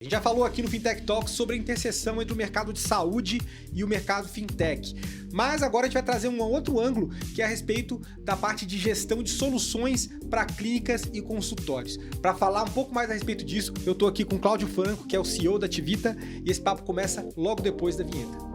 A gente já falou aqui no Fintech Talks sobre a interseção entre o mercado de saúde e o mercado fintech. Mas agora a gente vai trazer um outro ângulo, que é a respeito da parte de gestão de soluções para clínicas e consultórios. Para falar um pouco mais a respeito disso, eu estou aqui com o Cláudio Franco, que é o CEO da Tivita, e esse papo começa logo depois da vinheta.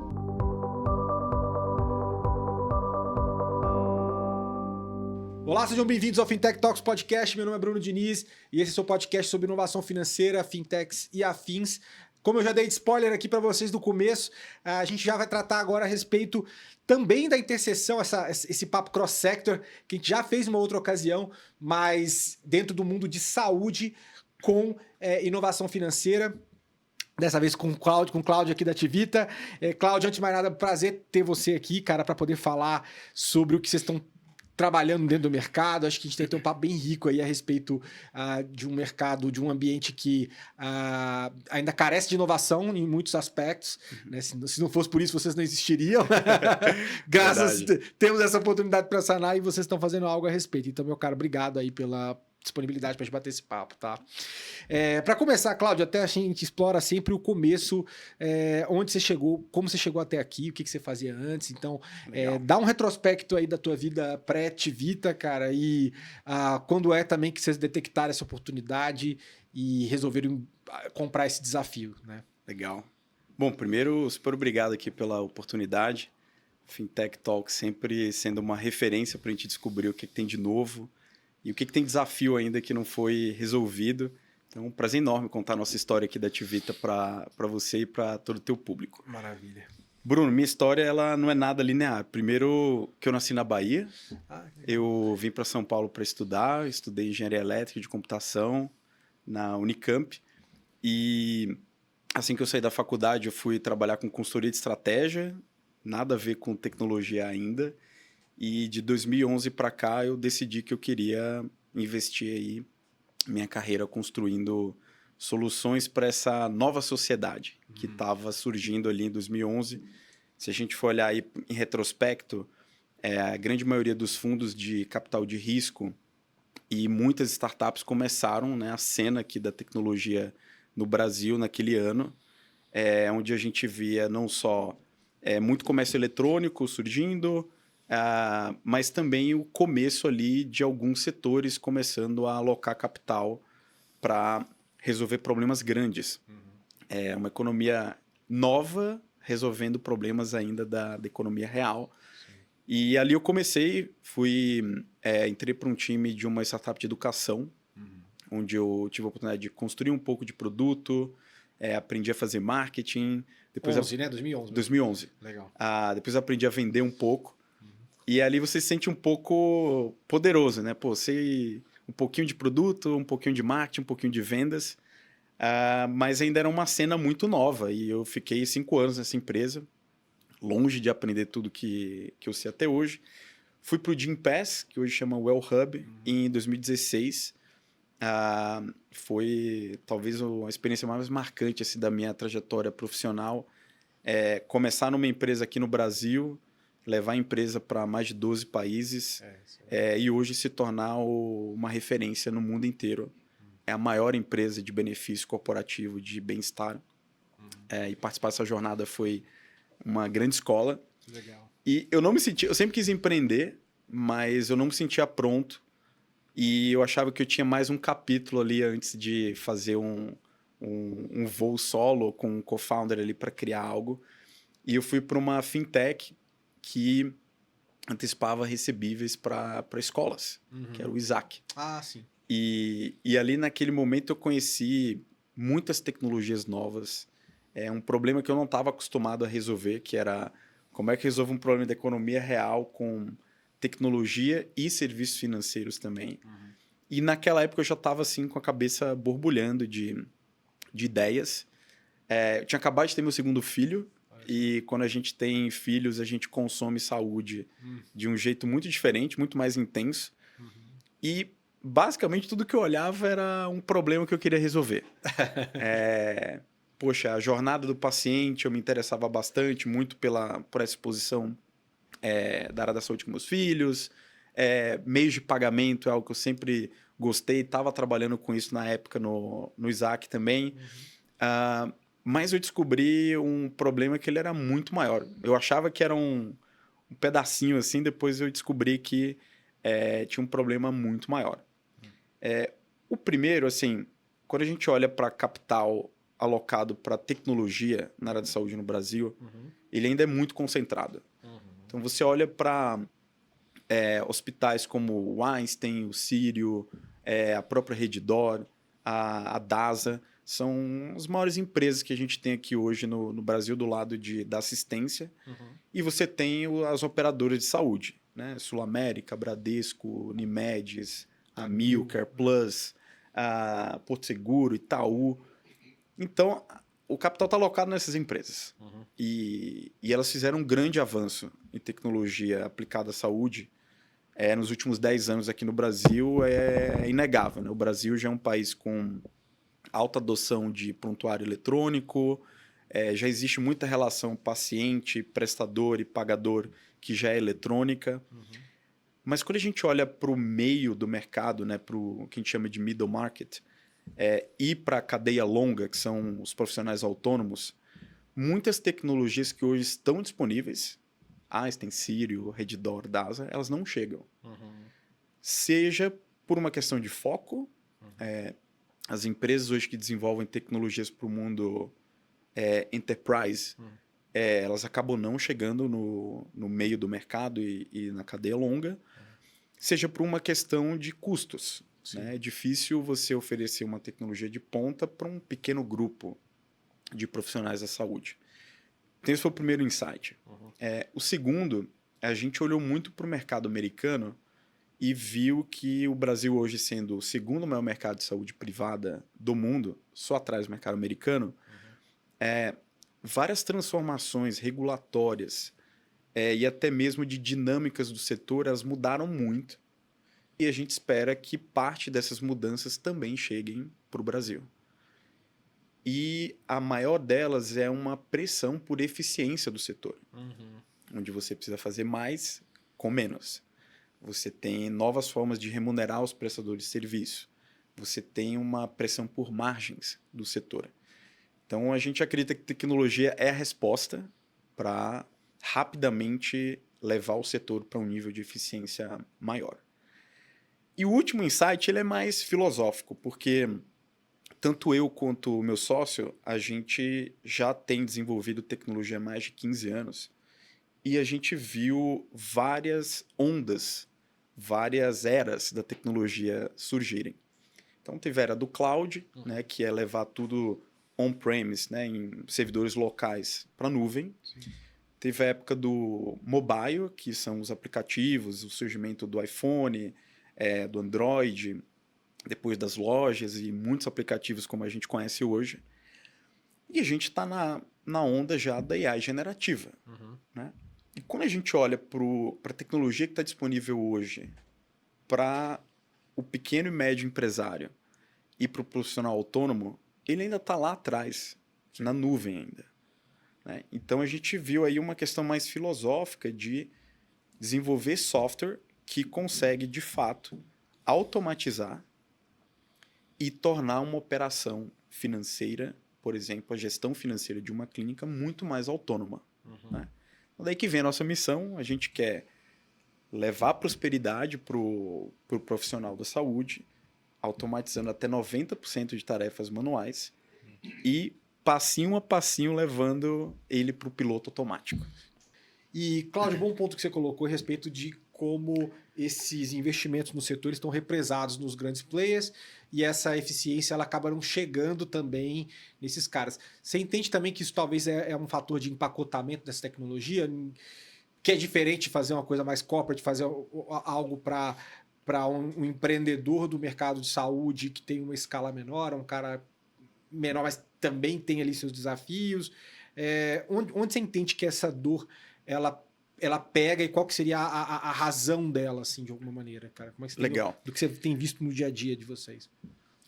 Olá, sejam bem-vindos ao Fintech Talks Podcast. Meu nome é Bruno Diniz e esse é o seu podcast sobre inovação financeira, fintechs e afins. Como eu já dei de spoiler aqui para vocês no começo, a gente já vai tratar agora a respeito também da interseção, esse papo cross-sector, que a gente já fez uma outra ocasião, mas dentro do mundo de saúde com inovação financeira. Dessa vez com o Cláudio aqui da Tivita. Cláudio, antes de mais nada, prazer ter você aqui, cara, para poder falar sobre o que vocês estão trabalhando dentro do mercado. Acho que a gente tem que ter um papo bem rico aí a respeito de um mercado, de um ambiente que ainda carece de inovação em muitos aspectos. Né? Se não fosse por isso, vocês não existiriam. Temos essa oportunidade para sanar e vocês estão fazendo algo a respeito. Então, meu cara, obrigado aí pela disponibilidade para a gente bater esse papo, tá? Para começar, Cláudio, até a gente explora sempre o começo, onde você chegou, como você chegou até aqui, o que você fazia antes. Então, dá um retrospecto aí da tua vida pré-Tivita, cara, e quando também que vocês detectaram essa oportunidade e resolveram comprar esse desafio, né? Legal. Bom, primeiro, super obrigado aqui pela oportunidade. Fintech Talk sempre sendo uma referência para a gente descobrir o que tem de novo e o que tem desafio ainda que não foi resolvido. Então, um prazer enorme contar a nossa história aqui da Tivita para você e para todo o teu público. Maravilha. Bruno, minha história ela não é nada linear. Primeiro que eu nasci na Bahia, eu vim para São Paulo para estudar, estudei engenharia elétrica de computação na Unicamp. E assim que eu saí da faculdade, eu fui trabalhar com consultoria de estratégia, nada a ver com tecnologia ainda. E de 2011 para cá eu decidi que eu queria investir aí minha carreira construindo soluções para essa nova sociedade que estava surgindo ali em 2011. Se a gente for olhar aí em retrospecto, a grande maioria dos fundos de capital de risco e muitas startups começaram, né, a cena aqui da tecnologia no Brasil naquele ano, onde a gente via não só muito comércio eletrônico surgindo, mas também o começo ali de alguns setores começando a alocar capital para resolver problemas grandes. É uma economia nova resolvendo problemas ainda da economia real. Sim. E ali eu comecei, entrei para um time de uma startup de educação, onde eu tive a oportunidade de construir um pouco de produto, aprendi a fazer marketing. Depois 2011. 2011. Legal. Depois aprendi a vender um pouco. E ali você se sente um pouco poderoso, né? Pô, sei um pouquinho de produto, um pouquinho de marketing, um pouquinho de vendas, mas ainda era uma cena muito nova. E eu fiquei 5 anos nessa empresa, longe de aprender tudo que eu sei até hoje. Fui para o Gympass, que hoje chama Well Hub, em 2016. Foi talvez a experiência mais marcante assim, da minha trajetória profissional. Começar numa empresa aqui no Brasil, levar a empresa para mais de 12 países e hoje se tornar uma referência no mundo inteiro. É a maior empresa de benefício corporativo de bem-estar. E participar dessa jornada foi uma grande escola. Legal. E eu sempre quis empreender, mas eu não me sentia pronto. E eu achava que eu tinha mais um capítulo ali antes de fazer um voo solo com um co-founder ali para criar algo. E eu fui para uma fintech que antecipava recebíveis para escolas, que era o Isaac. Sim. E ali naquele momento eu conheci muitas tecnologias novas. Um problema que eu não estava acostumado a resolver, que era como é que resolve um problema da economia real com tecnologia e serviços financeiros também. E naquela época eu já estava assim com a cabeça borbulhando de ideias. Eu tinha acabado de ter meu segundo filho. E quando a gente tem filhos, a gente consome saúde de um jeito muito diferente, muito mais intenso. E, basicamente, tudo que eu olhava era um problema que eu queria resolver. Poxa, a jornada do paciente eu me interessava bastante, muito por essa exposição da área da saúde com meus filhos. Meios de pagamento é algo que eu sempre gostei, estava trabalhando com isso na época no Isaac também. Mas eu descobri um problema que ele era muito maior. Eu achava que era um pedacinho assim, depois eu descobri que tinha um problema muito maior. O primeiro, assim, quando a gente olha para capital alocado para tecnologia na área de saúde no Brasil, ele ainda é muito concentrado. Então, você olha para hospitais como o Einstein, o Sírio, a própria Redditor, a DASA, são as maiores empresas que a gente tem aqui hoje no Brasil do lado da assistência. E você tem as operadoras de saúde, né? Sul América, Bradesco, Unimedes, Amilcar, Plus, Porto Seguro, Itaú. Então, o capital está alocado nessas empresas. E elas fizeram um grande avanço em tecnologia aplicada à saúde. Nos últimos 10 anos aqui no Brasil é inegável, né? O Brasil já é um país com alta adoção de prontuário eletrônico, já existe muita relação paciente, prestador e pagador que já é eletrônica. Mas quando a gente olha para o meio do mercado, né, para o que a gente chama de middle market, e para a cadeia longa, que são os profissionais autônomos, muitas tecnologias que hoje estão disponíveis, Einstein, Sírio, Redditor, DASA, elas não chegam. Seja por uma questão de foco, as empresas hoje que desenvolvem tecnologias para o mundo enterprise, elas acabam não chegando no meio do mercado e na cadeia longa, seja por uma questão de custos. Né? É difícil você oferecer uma tecnologia de ponta para um pequeno grupo de profissionais da saúde. Então, esse foi o primeiro insight. O segundo, a gente olhou muito para o mercado americano e viu que o Brasil hoje, sendo o segundo maior mercado de saúde privada do mundo, só atrás do mercado americano, várias transformações regulatórias e até mesmo de dinâmicas do setor, elas mudaram muito. E a gente espera que parte dessas mudanças também cheguem para o Brasil. E a maior delas é uma pressão por eficiência do setor, onde você precisa fazer mais com menos. Você tem novas formas de remunerar os prestadores de serviço. Você tem uma pressão por margens do setor. Então, a gente acredita que tecnologia é a resposta para rapidamente levar o setor para um nível de eficiência maior. E o último insight ele é mais filosófico, porque tanto eu quanto o meu sócio, a gente já tem desenvolvido tecnologia há mais de 15 anos e a gente viu várias ondas, várias eras da tecnologia surgirem. Então, teve a era do cloud, né, que é levar tudo on-premise, né, em servidores locais para a nuvem. Sim. Teve a época do mobile, que são os aplicativos, o surgimento do iPhone, do Android, depois das lojas e muitos aplicativos como a gente conhece hoje. E a gente está na onda já da AI generativa. Né? E quando a gente olha para a tecnologia que está disponível hoje para o pequeno e médio empresário e para o profissional autônomo, ele ainda está lá atrás, na nuvem ainda. Né? Então, a gente viu aí uma questão mais filosófica de desenvolver software que consegue, de fato, automatizar e tornar uma operação financeira, por exemplo, a gestão financeira de uma clínica muito mais autônoma. Né? Daí que vem a nossa missão, a gente quer levar prosperidade para o profissional da saúde, automatizando até 90% de tarefas manuais e passinho a passinho levando ele para o piloto automático. E, Cláudio, bom ponto que você colocou a respeito de como esses investimentos no setor estão represados nos grandes players e essa eficiência ela acaba não chegando também nesses caras. Você entende também que isso talvez é um fator de empacotamento dessa tecnologia, que é diferente de fazer uma coisa mais corporate, fazer algo para um empreendedor do mercado de saúde que tem uma escala menor, um cara menor, mas também tem ali seus desafios. Onde você entende que essa dor ela pega e qual que seria a razão dela, assim, de alguma maneira, cara? Como é que você Legal. do que você tem visto no dia a dia de vocês?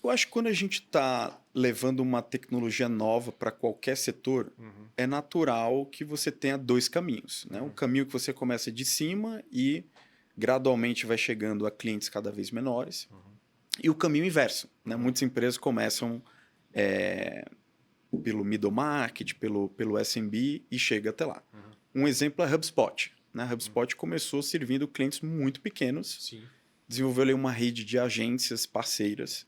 Eu acho que quando a gente está levando uma tecnologia nova para qualquer setor, é natural que você tenha dois caminhos. Né? Um caminho que você começa de cima e gradualmente vai chegando a clientes cada vez menores. E o caminho inverso. Né? Muitas empresas começam pelo middle market, pelo SMB e chega até lá. Um exemplo é a HubSpot. Né? A HubSpot começou servindo clientes muito pequenos, Sim. desenvolveu ali uma rede de agências parceiras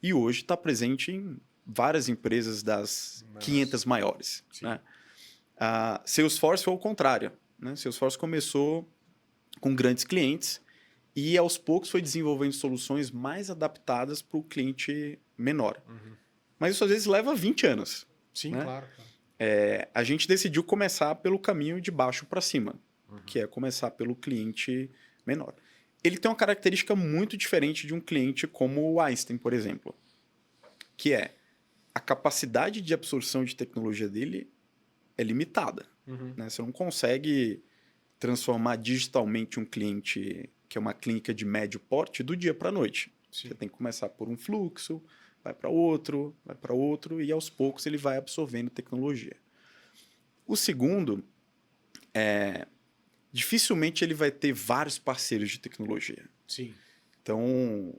e hoje está presente em várias empresas das 500 maiores. Né? A Salesforce foi o contrário. Né? Salesforce começou com grandes clientes e aos poucos foi desenvolvendo soluções mais adaptadas para o cliente menor. Mas isso às vezes leva 20 anos. Sim, né? claro. A gente decidiu começar pelo caminho de baixo para cima, que é começar pelo cliente menor. Ele tem uma característica muito diferente de um cliente como o Einstein, por exemplo, que é a capacidade de absorção de tecnologia dele é limitada. Né? Você não consegue transformar digitalmente um cliente que é uma clínica de médio porte do dia para a noite. Sim. Você tem que começar por um fluxo, vai para outro, e aos poucos ele vai absorvendo tecnologia. O segundo dificilmente ele vai ter vários parceiros de tecnologia. Sim. Então,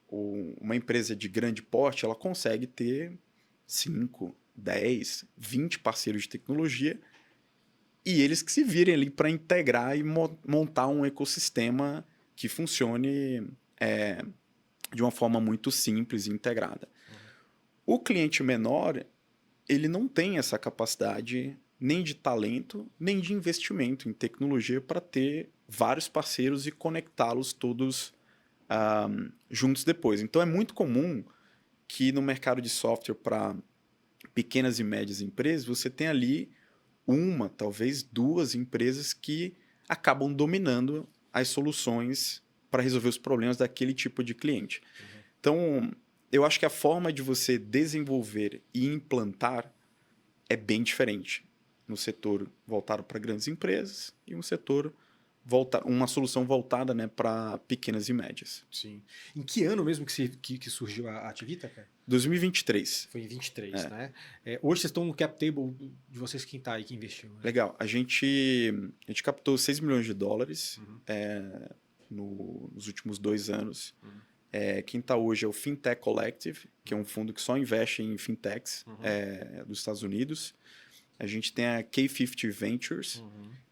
uma empresa de grande porte, ela consegue ter 5, 10, 20 parceiros de tecnologia e eles que se virem ali para integrar e montar um ecossistema que funcione de uma forma muito simples e integrada. O cliente menor, ele não tem essa capacidade nem de talento, nem de investimento em tecnologia para ter vários parceiros e conectá-los todos juntos depois. Então, é muito comum que no mercado de software para pequenas e médias empresas, você tem ali uma, talvez duas empresas que acabam dominando as soluções para resolver os problemas daquele tipo de cliente. Então, eu acho que a forma de você desenvolver e implantar é bem diferente no setor voltado para grandes empresas e um setor uma solução voltada, né, para pequenas e médias. Sim. Em que ano mesmo que surgiu a Ativita, cara? 2023. Foi em 23, né? Hoje vocês estão no cap table de vocês, quem tá aí, que investiu. Né? Legal. A gente captou $6 milhões nos últimos 2 anos. Quem está hoje é o Fintech Collective, que é um fundo que só investe em fintechs dos Estados Unidos. A gente tem a K50 Ventures,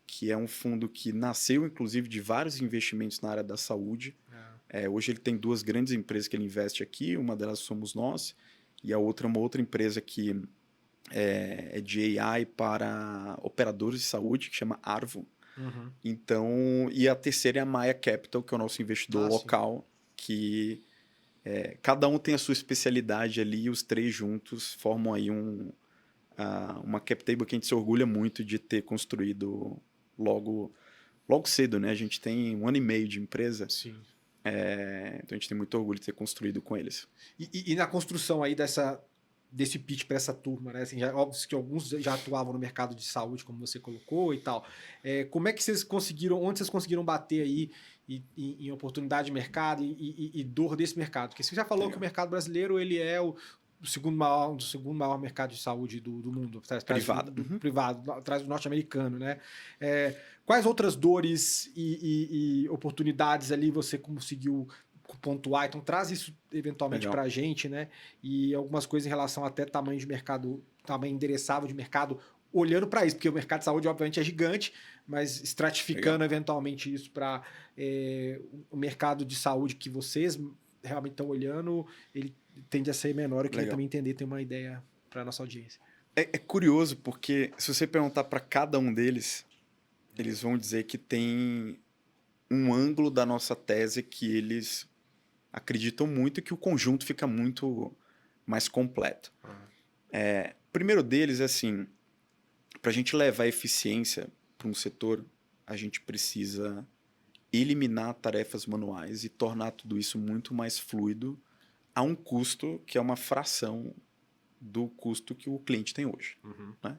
que é um fundo que nasceu, inclusive, de vários investimentos na área da saúde. Hoje ele tem 2 grandes empresas que ele investe aqui, uma delas somos nós, e a outra é uma outra empresa que é de AI para operadores de saúde, que chama Arvo. Então, e a terceira é a Maya Capital, que é o nosso investidor local, que cada um tem a sua especialidade ali, e os 3 juntos formam aí uma cap table que a gente se orgulha muito de ter construído logo cedo, né? A gente tem 1 ano e meio de empresa. Sim. Então a gente tem muito orgulho de ter construído com eles. E na construção aí desse pitch para essa turma, né? Assim, óbvio que alguns já atuavam no mercado de saúde, como você colocou e tal. Como é que vocês conseguiram, onde vocês conseguiram bater aí em oportunidade de mercado e dor desse mercado? Porque você já falou que o mercado brasileiro ele é o segundo maior mercado de saúde do mundo. Privado. Privado, atrás do norte-americano, né? Quais outras dores e oportunidades ali você conseguiu pontuar? Então traz isso eventualmente para a gente, né? E algumas coisas em relação até tamanho de mercado, tamanho endereçável de mercado, olhando para isso, porque o mercado de saúde obviamente é gigante, mas estratificando eventualmente isso para o mercado de saúde que vocês realmente estão olhando, ele tende a ser menor. Eu queria também entender, ter uma ideia para a nossa audiência. É curioso, porque se você perguntar para cada um deles, eles vão dizer que tem um ângulo da nossa tese que eles acreditam muito e que o conjunto fica muito mais completo. O primeiro deles é assim, para a gente levar a eficiência para um setor, a gente precisa eliminar tarefas manuais e tornar tudo isso muito mais fluido a um custo que é uma fração do custo que o cliente tem hoje. Né?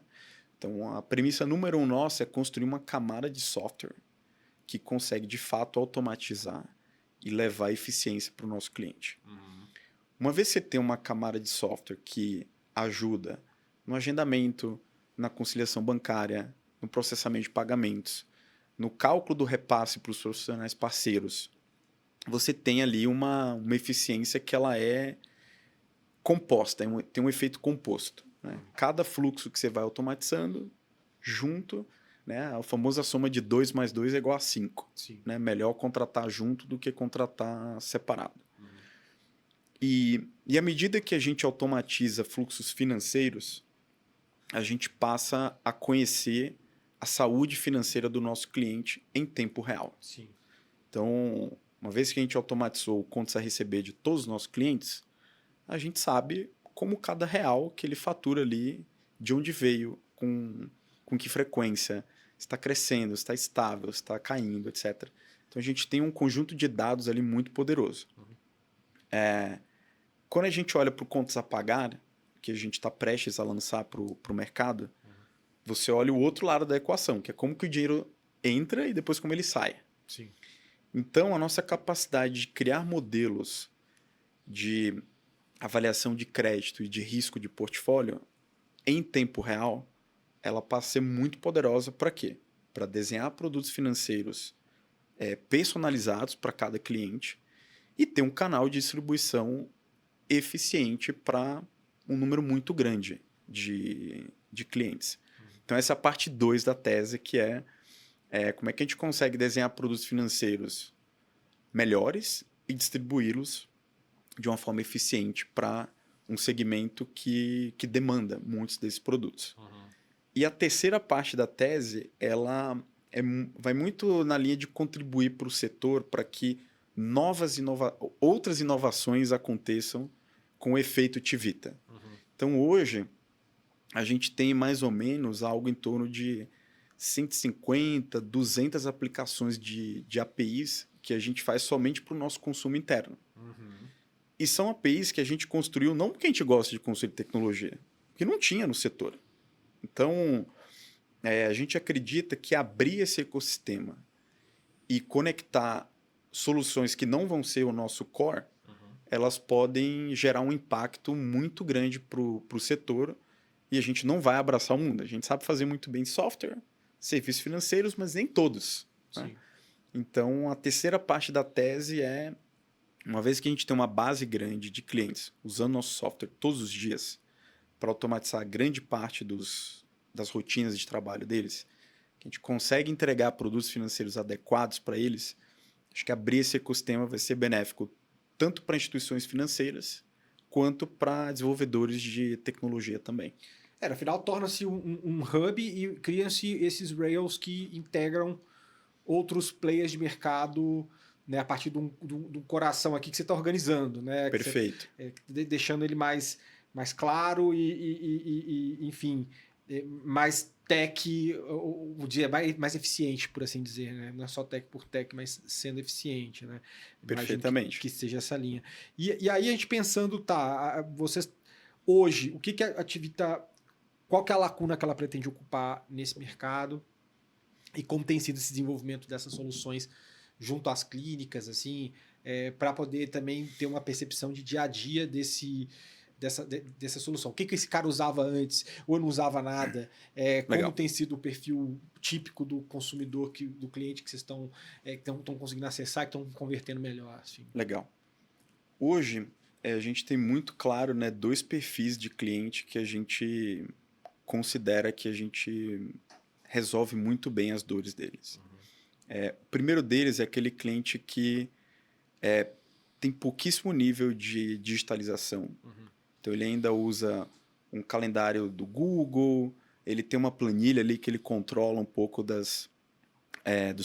Então, a premissa número 1 nossa é construir uma camada de software que consegue, de fato, automatizar e levar eficiência para o nosso cliente. Uma vez que você tem uma camada de software que ajuda no agendamento, na conciliação bancária, no processamento de pagamentos, no cálculo do repasse para os profissionais parceiros, você tem ali uma eficiência que ela é composta, tem um efeito composto. né? Cada fluxo que você vai automatizando, junto, né? A famosa soma de 2 mais 2 é igual a 5. Né? Melhor contratar junto do que contratar separado. E à medida que a gente automatiza fluxos financeiros, a gente passa a conhecer a saúde financeira do nosso cliente em tempo real. Sim. Então, uma vez que a gente automatizou contas a receber de todos os nossos clientes, a gente sabe como cada real que ele fatura ali, de onde veio, com que frequência, está crescendo, está estável, está caindo, etc. Então, a gente tem um conjunto de dados ali muito poderoso. Quando a gente olha para o contas a pagar, que a gente está prestes a lançar para o mercado, você olha o outro lado da equação, que é como que o dinheiro entra e depois como ele sai. Sim. Então, a nossa capacidade de criar modelos de avaliação de crédito e de risco de portfólio em tempo real, ela passa a ser muito poderosa para quê? Para desenhar produtos financeiros personalizados para cada cliente e ter um canal de distribuição eficiente para um número muito grande de clientes. Então, essa é a parte 2 da tese, que é como é que a gente consegue desenhar produtos financeiros melhores e distribuí-los de uma forma eficiente para um segmento que demanda muitos desses produtos. E a terceira parte da tese, ela vai muito na linha de contribuir para o setor para que outras inovações aconteçam com o efeito Tivita. Então, hoje, a gente tem mais ou menos algo em torno de 150, 200 aplicações de APIs que a gente faz somente para o nosso consumo interno. E são APIs que a gente construiu não porque a gente gosta de construir tecnologia, porque não tinha no setor. Então, a gente acredita que abrir esse ecossistema e conectar soluções que não vão ser o nosso core, elas podem gerar um impacto muito grande para o setor e a gente não vai abraçar o mundo. A gente sabe fazer muito bem software, serviços financeiros, mas nem todos. Né? Então, a terceira parte da tese é, uma vez que a gente tem uma base grande de clientes usando nosso software todos os dias para automatizar grande parte das rotinas de trabalho deles, que a gente consegue entregar produtos financeiros adequados para eles, acho que abrir esse ecossistema vai ser benéfico tanto para instituições financeiras quanto para desenvolvedores de tecnologia também. No final torna-se um hub e criam-se esses rails que integram outros players de mercado, né, a partir de um coração aqui que você está organizando. Né, Perfeito. Deixando ele mais claro e enfim, mais tech, mais eficiente, por assim dizer. Né? Não é só tech por tech, mas sendo eficiente. Né? Perfeitamente. Que seja essa linha. E aí a gente pensando, vocês hoje, o que a Tivita, qual que é a lacuna que ela pretende ocupar nesse mercado e como tem sido esse desenvolvimento dessas soluções junto às clínicas, assim, para poder também ter uma percepção de dia a dia dessa solução. O que esse cara usava antes ou não usava nada? Como tem sido o perfil típico do consumidor, do cliente que vocês estão conseguindo acessar e estão convertendo melhor? Assim. Legal. Hoje, a gente tem muito claro, né, 2 perfis de cliente que a gente considera que a gente resolve muito bem as dores deles. O primeiro deles é aquele cliente que tem pouquíssimo nível de digitalização. Então, ele ainda usa um calendário do Google, ele tem uma planilha ali que ele controla um pouco dos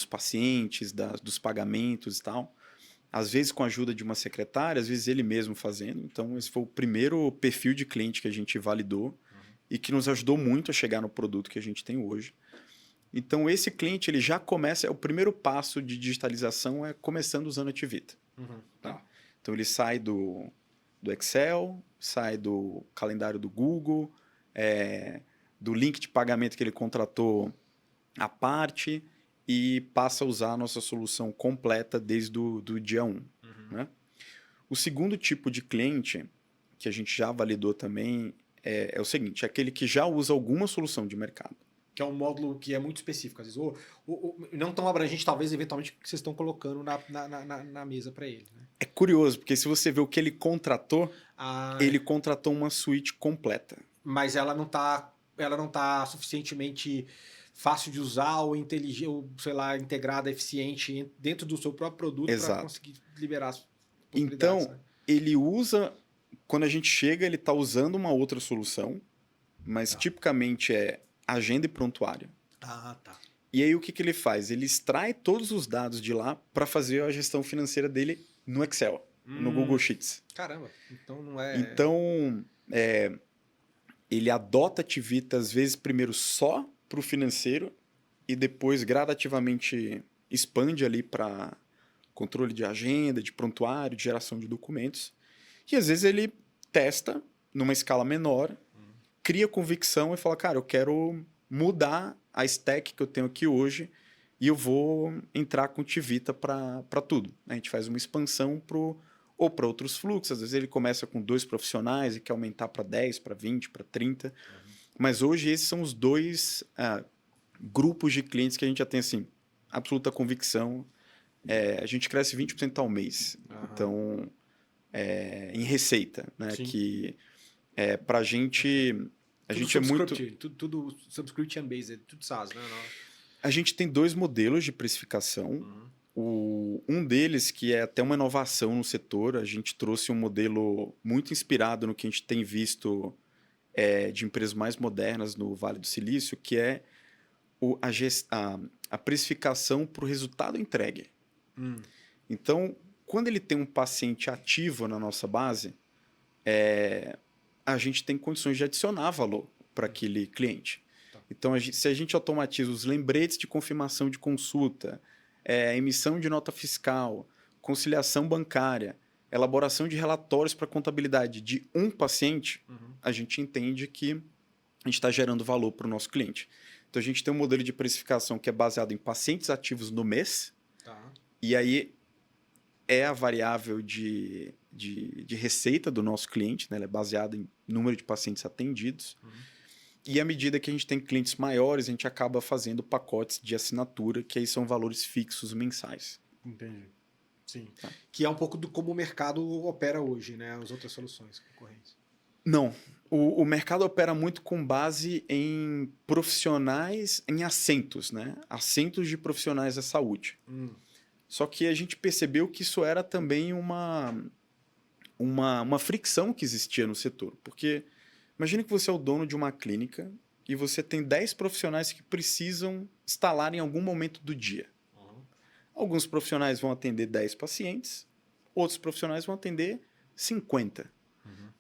pacientes, dos pagamentos e tal. Às vezes com a ajuda de uma secretária, às vezes ele mesmo fazendo. Então, esse foi o primeiro perfil de cliente que a gente validou e que nos ajudou muito a chegar no produto que a gente tem hoje. Então, esse cliente ele já começa, o primeiro passo de digitalização é começando usando a Tivita. Tá? Então, ele sai do Excel, sai do calendário do Google, do link de pagamento que ele contratou à parte e passa a usar a nossa solução completa desde do dia 1. Né? O segundo tipo de cliente, que a gente já validou também, é o seguinte, é aquele que já usa alguma solução de mercado. Que é um módulo que é muito específico, às vezes, ou não tão abrangente, talvez, eventualmente, que vocês estão colocando na mesa para ele. Né? É curioso, porque se você vê o que ele contratou uma suíte completa. mas ela não tá suficientemente fácil de usar ou inteligente, ou, sei lá, integrada, eficiente dentro do seu próprio produto para conseguir liberar as possibilidades. Então, ele usa... Quando a gente chega, ele está usando uma outra solução, mas tipicamente é agenda e prontuário. Ah, tá. E aí o que ele faz? Ele extrai todos os dados de lá para fazer a gestão financeira dele no Excel, no Google Sheets. Caramba, então não é... Então, ele adota a Tivita, às vezes, primeiro só para o financeiro e depois gradativamente expande ali para controle de agenda, de prontuário, de geração de documentos. E às vezes ele testa numa escala menor, cria convicção e fala, cara, eu quero mudar a stack que eu tenho aqui hoje e eu vou entrar com Tivita para tudo. A gente faz uma expansão ou para outros fluxos. Às vezes ele começa com 2 profissionais e quer aumentar para 10, para 20, para 30. Mas hoje esses são os 2 grupos de clientes que a gente já tem assim, absoluta convicção. A gente cresce 20% ao mês. Então, em receita, né? Sim. Que para a gente... A gente é muito... Tudo subscription-based, tudo SaaS, né? A gente tem 2 modelos de precificação. Um deles, que é até uma inovação no setor, a gente trouxe um modelo muito inspirado no que a gente tem visto de empresas mais modernas no Vale do Silício, que é a precificação para o resultado entregue. Então, quando ele tem um paciente ativo na nossa base, a gente tem condições de adicionar valor para aquele cliente. Então, se a gente automatiza os lembretes de confirmação de consulta, emissão de nota fiscal, conciliação bancária, elaboração de relatórios para contabilidade de um paciente, a gente entende que a gente está gerando valor para o nosso cliente. Então, a gente tem um modelo de precificação que é baseado em pacientes ativos no mês, e aí é a variável de receita do nosso cliente, né? Ela é baseada em número de pacientes atendidos. E à medida que a gente tem clientes maiores, a gente acaba fazendo pacotes de assinatura, que aí são valores fixos mensais. Entendi. Sim. Tá. Que é um pouco do como o mercado opera hoje, né? As outras soluções concorrentes. Não. O mercado opera muito com base em profissionais, em assentos, né? Assentos de profissionais da saúde. Só que a gente percebeu que isso era também uma fricção que existia no setor. Porque imagine que você é o dono de uma clínica e você tem 10 profissionais que precisam instalar em algum momento do dia. Alguns profissionais vão atender 10 pacientes, outros profissionais vão atender 50.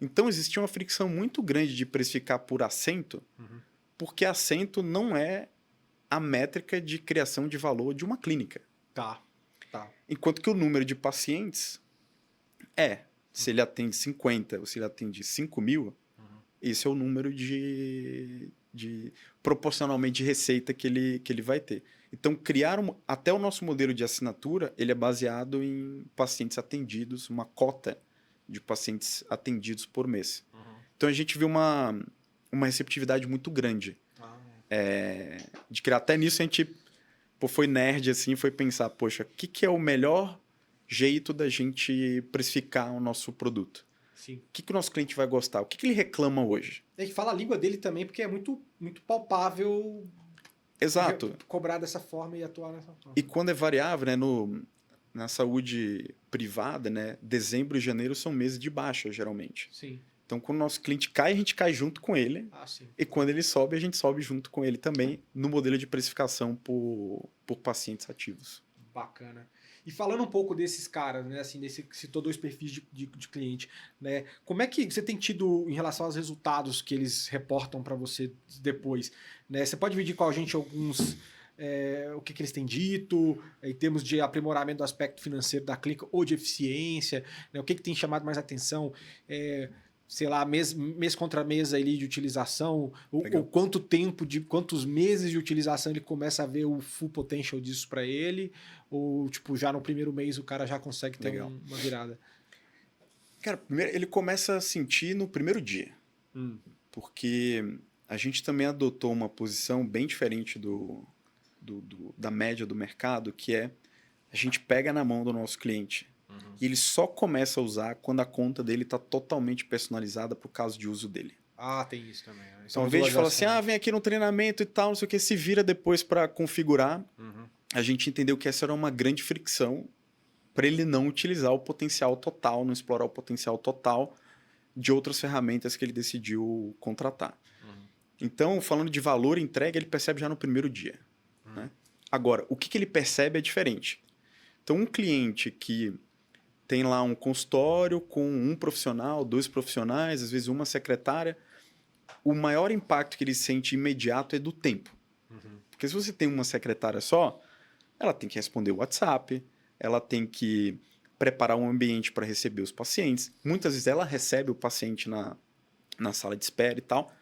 Então existia uma fricção muito grande de precificar por assento, porque assento não é a métrica de criação de valor de uma clínica. Tá. Enquanto que o número de pacientes se ele atende 50 ou se ele atende 5 mil, esse é o número proporcionalmente de receita que ele vai ter. Então, até o nosso modelo de assinatura, ele é baseado em pacientes atendidos, uma cota de pacientes atendidos por mês. Então, a gente viu uma receptividade muito grande. De criar. Até nisso, a gente foi nerd, assim, foi pensar, poxa, o que é o melhor jeito da gente precificar o nosso produto? Sim. O que o nosso cliente vai gostar? O que ele reclama hoje? Tem que falar a língua dele também, porque é muito, muito palpável. Exato. Cobrar dessa forma e atuar dessa forma. E quando é variável, né, na saúde privada, né, dezembro e janeiro são meses de baixa, geralmente. Sim. Então, quando o nosso cliente cai, a gente cai junto com ele. Sim. E quando ele sobe, a gente sobe junto com ele também, no modelo de precificação por pacientes ativos. Bacana. E falando um pouco desses caras, né, assim, citou 2 perfis de cliente, né? Como é que você tem tido em relação aos resultados que eles reportam para você depois, né? Você pode dividir com a gente alguns o que eles têm dito em termos de aprimoramento do aspecto financeiro da clínica ou de eficiência, né? O que tem chamado mais atenção? Sei lá, mês contra mês ali de utilização, ou quantos meses de utilização ele começa a ver o full potential disso para ele, ou tipo, já no primeiro mês o cara já consegue ter uma virada? Cara, primeiro ele começa a sentir no primeiro dia, porque a gente também adotou uma posição bem diferente da média do mercado, que é a gente pega na mão do nosso cliente. E ele só começa a usar quando a conta dele está totalmente personalizada para o caso de uso dele. Ah, tem isso também. Né? Então, ao invés de falar assim, vem aqui no treinamento e tal, não sei o que, se vira depois para configurar, a gente entendeu que essa era uma grande fricção para ele não utilizar o potencial total, não explorar o potencial total de outras ferramentas que ele decidiu contratar. Então, falando de valor entregue, ele percebe já no primeiro dia. Né? Agora, o que ele percebe é diferente. Então, um cliente que tem lá um consultório com um profissional, 2 profissionais, às vezes uma secretária, o maior impacto que ele sente imediato é do tempo. Porque se você tem uma secretária só, ela tem que responder o WhatsApp, ela tem que preparar um ambiente para receber os pacientes. Muitas vezes ela recebe o paciente na sala de espera e tal,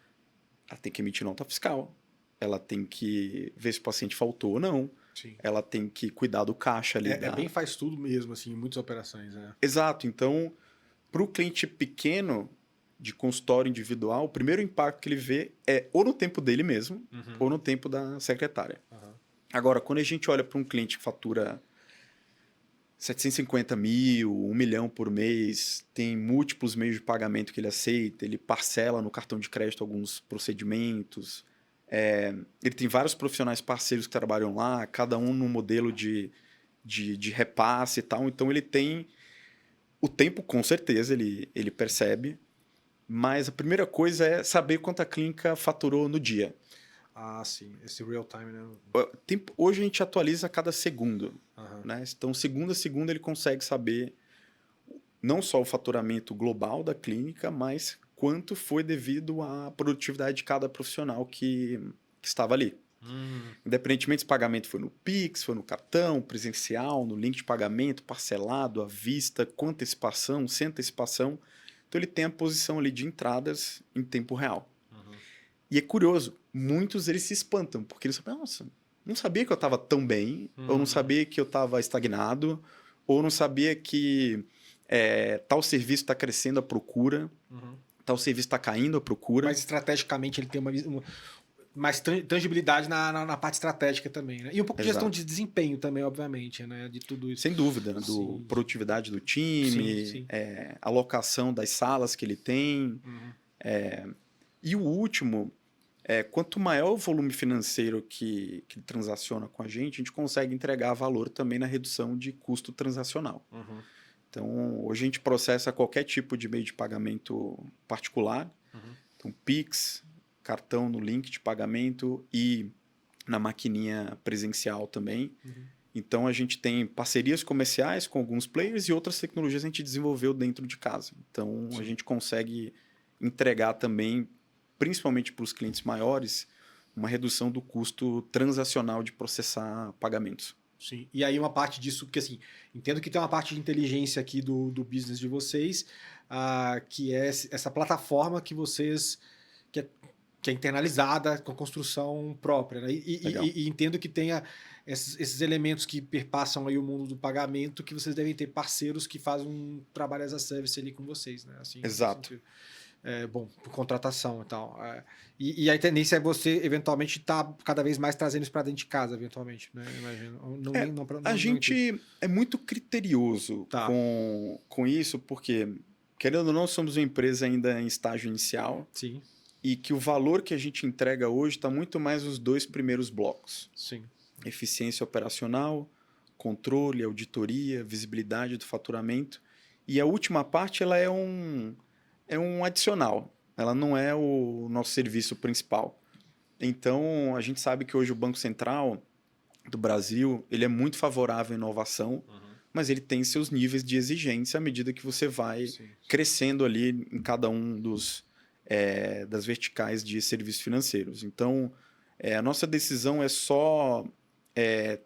ela tem que emitir nota fiscal, ela tem que ver se o paciente faltou ou não, Sim. ela tem que cuidar do caixa ali. É bem faz tudo mesmo, assim, em muitas operações. Né? Exato. Então, para o cliente pequeno, de consultório individual, o primeiro impacto que ele vê é ou no tempo dele mesmo, ou no tempo da secretária. Agora, quando a gente olha para um cliente que fatura 750 mil, 1 milhão por mês, tem múltiplos meios de pagamento que ele aceita, ele parcela no cartão de crédito alguns procedimentos, ele tem vários profissionais parceiros que trabalham lá, cada um num modelo de repasse e tal, então ele tem o tempo, com certeza, ele percebe, mas a primeira coisa é saber quanto a clínica faturou no dia. Ah, sim. Esse real time, né? Hoje a gente atualiza a cada segundo. Né? Então, segunda a segunda, ele consegue saber não só o faturamento global da clínica, mas quanto foi devido à produtividade de cada profissional que estava ali. Independentemente se o pagamento foi no Pix, foi no cartão, presencial, no link de pagamento, parcelado, à vista, com antecipação, sem antecipação. Então, ele tem a posição ali de entradas em tempo real. E é curioso, muitos eles se espantam, porque eles sabem, nossa, não sabia que eu estava tão bem, ou não sabia que eu estava estagnado, ou não sabia que tal serviço está crescendo a procura, tal serviço está caindo a procura. Mas estrategicamente ele tem mais tangibilidade na parte estratégica também, né? E um pouco de gestão de desempenho também, obviamente, né? De tudo isso. Sem dúvida, né? Produtividade do time, alocação das salas que ele tem. E o último, quanto maior o volume financeiro que transaciona com a gente consegue entregar valor também na redução de custo transacional. Então, hoje a gente processa qualquer tipo de meio de pagamento particular. Então, Pix, cartão no link de pagamento e na maquininha presencial também. Então, a gente tem parcerias comerciais com alguns players e outras tecnologias a gente desenvolveu dentro de casa. Então, a gente consegue entregar também, principalmente para os clientes maiores, uma redução do custo transacional de processar pagamentos. Sim, e aí uma parte disso, porque assim, entendo que tem uma parte de inteligência aqui do business de vocês, que é essa plataforma que vocês, que é internalizada com a construção própria, né? E entendo que tenha esses elementos que perpassam aí o mundo do pagamento, que vocês devem ter parceiros que fazem um trabalho as a service ali com vocês, né? Assim, exato. Bom, por contratação e tal. E a tendência é você, eventualmente, estar cada vez mais trazendo isso para dentro de casa, eventualmente, né? Imagino. A gente é muito criterioso com isso, porque, querendo ou não, somos uma empresa ainda em estágio inicial. Sim. E que o valor que a gente entrega hoje está muito mais nos 2 primeiros blocos. Sim. Eficiência operacional, controle, auditoria, visibilidade do faturamento. E a última parte ela é um adicional. Ela não é o nosso serviço principal. Então, a gente sabe que hoje o Banco Central do Brasil ele é muito favorável à inovação, mas ele tem seus níveis de exigência à medida que você vai crescendo ali em cada um das verticais de serviços financeiros. Então, a nossa decisão é só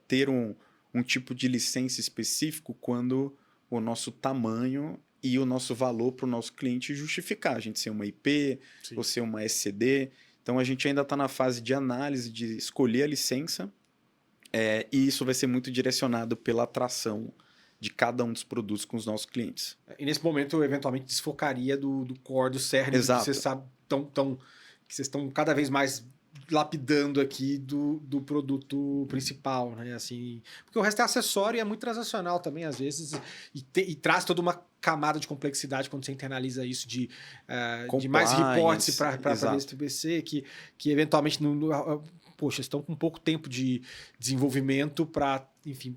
ter um tipo de licença específico quando o nosso tamanho e o nosso valor para o nosso cliente justificar. A gente ser uma IP, ou ser uma SCD. Então, a gente ainda está na fase de análise, de escolher a licença, e isso vai ser muito direcionado pela atração de cada um dos produtos com os nossos clientes. E nesse momento, eu eventualmente desfocaria do core, do cerne, que vocês sabem, que vocês estão cada vez mais lapidando aqui do produto principal, né? Assim, porque o resto é acessório e é muito transacional também, às vezes, e traz toda uma camada de complexidade quando você internaliza isso de mais reportes para BSPC, que eventualmente, poxa, estão com pouco tempo de desenvolvimento para, enfim,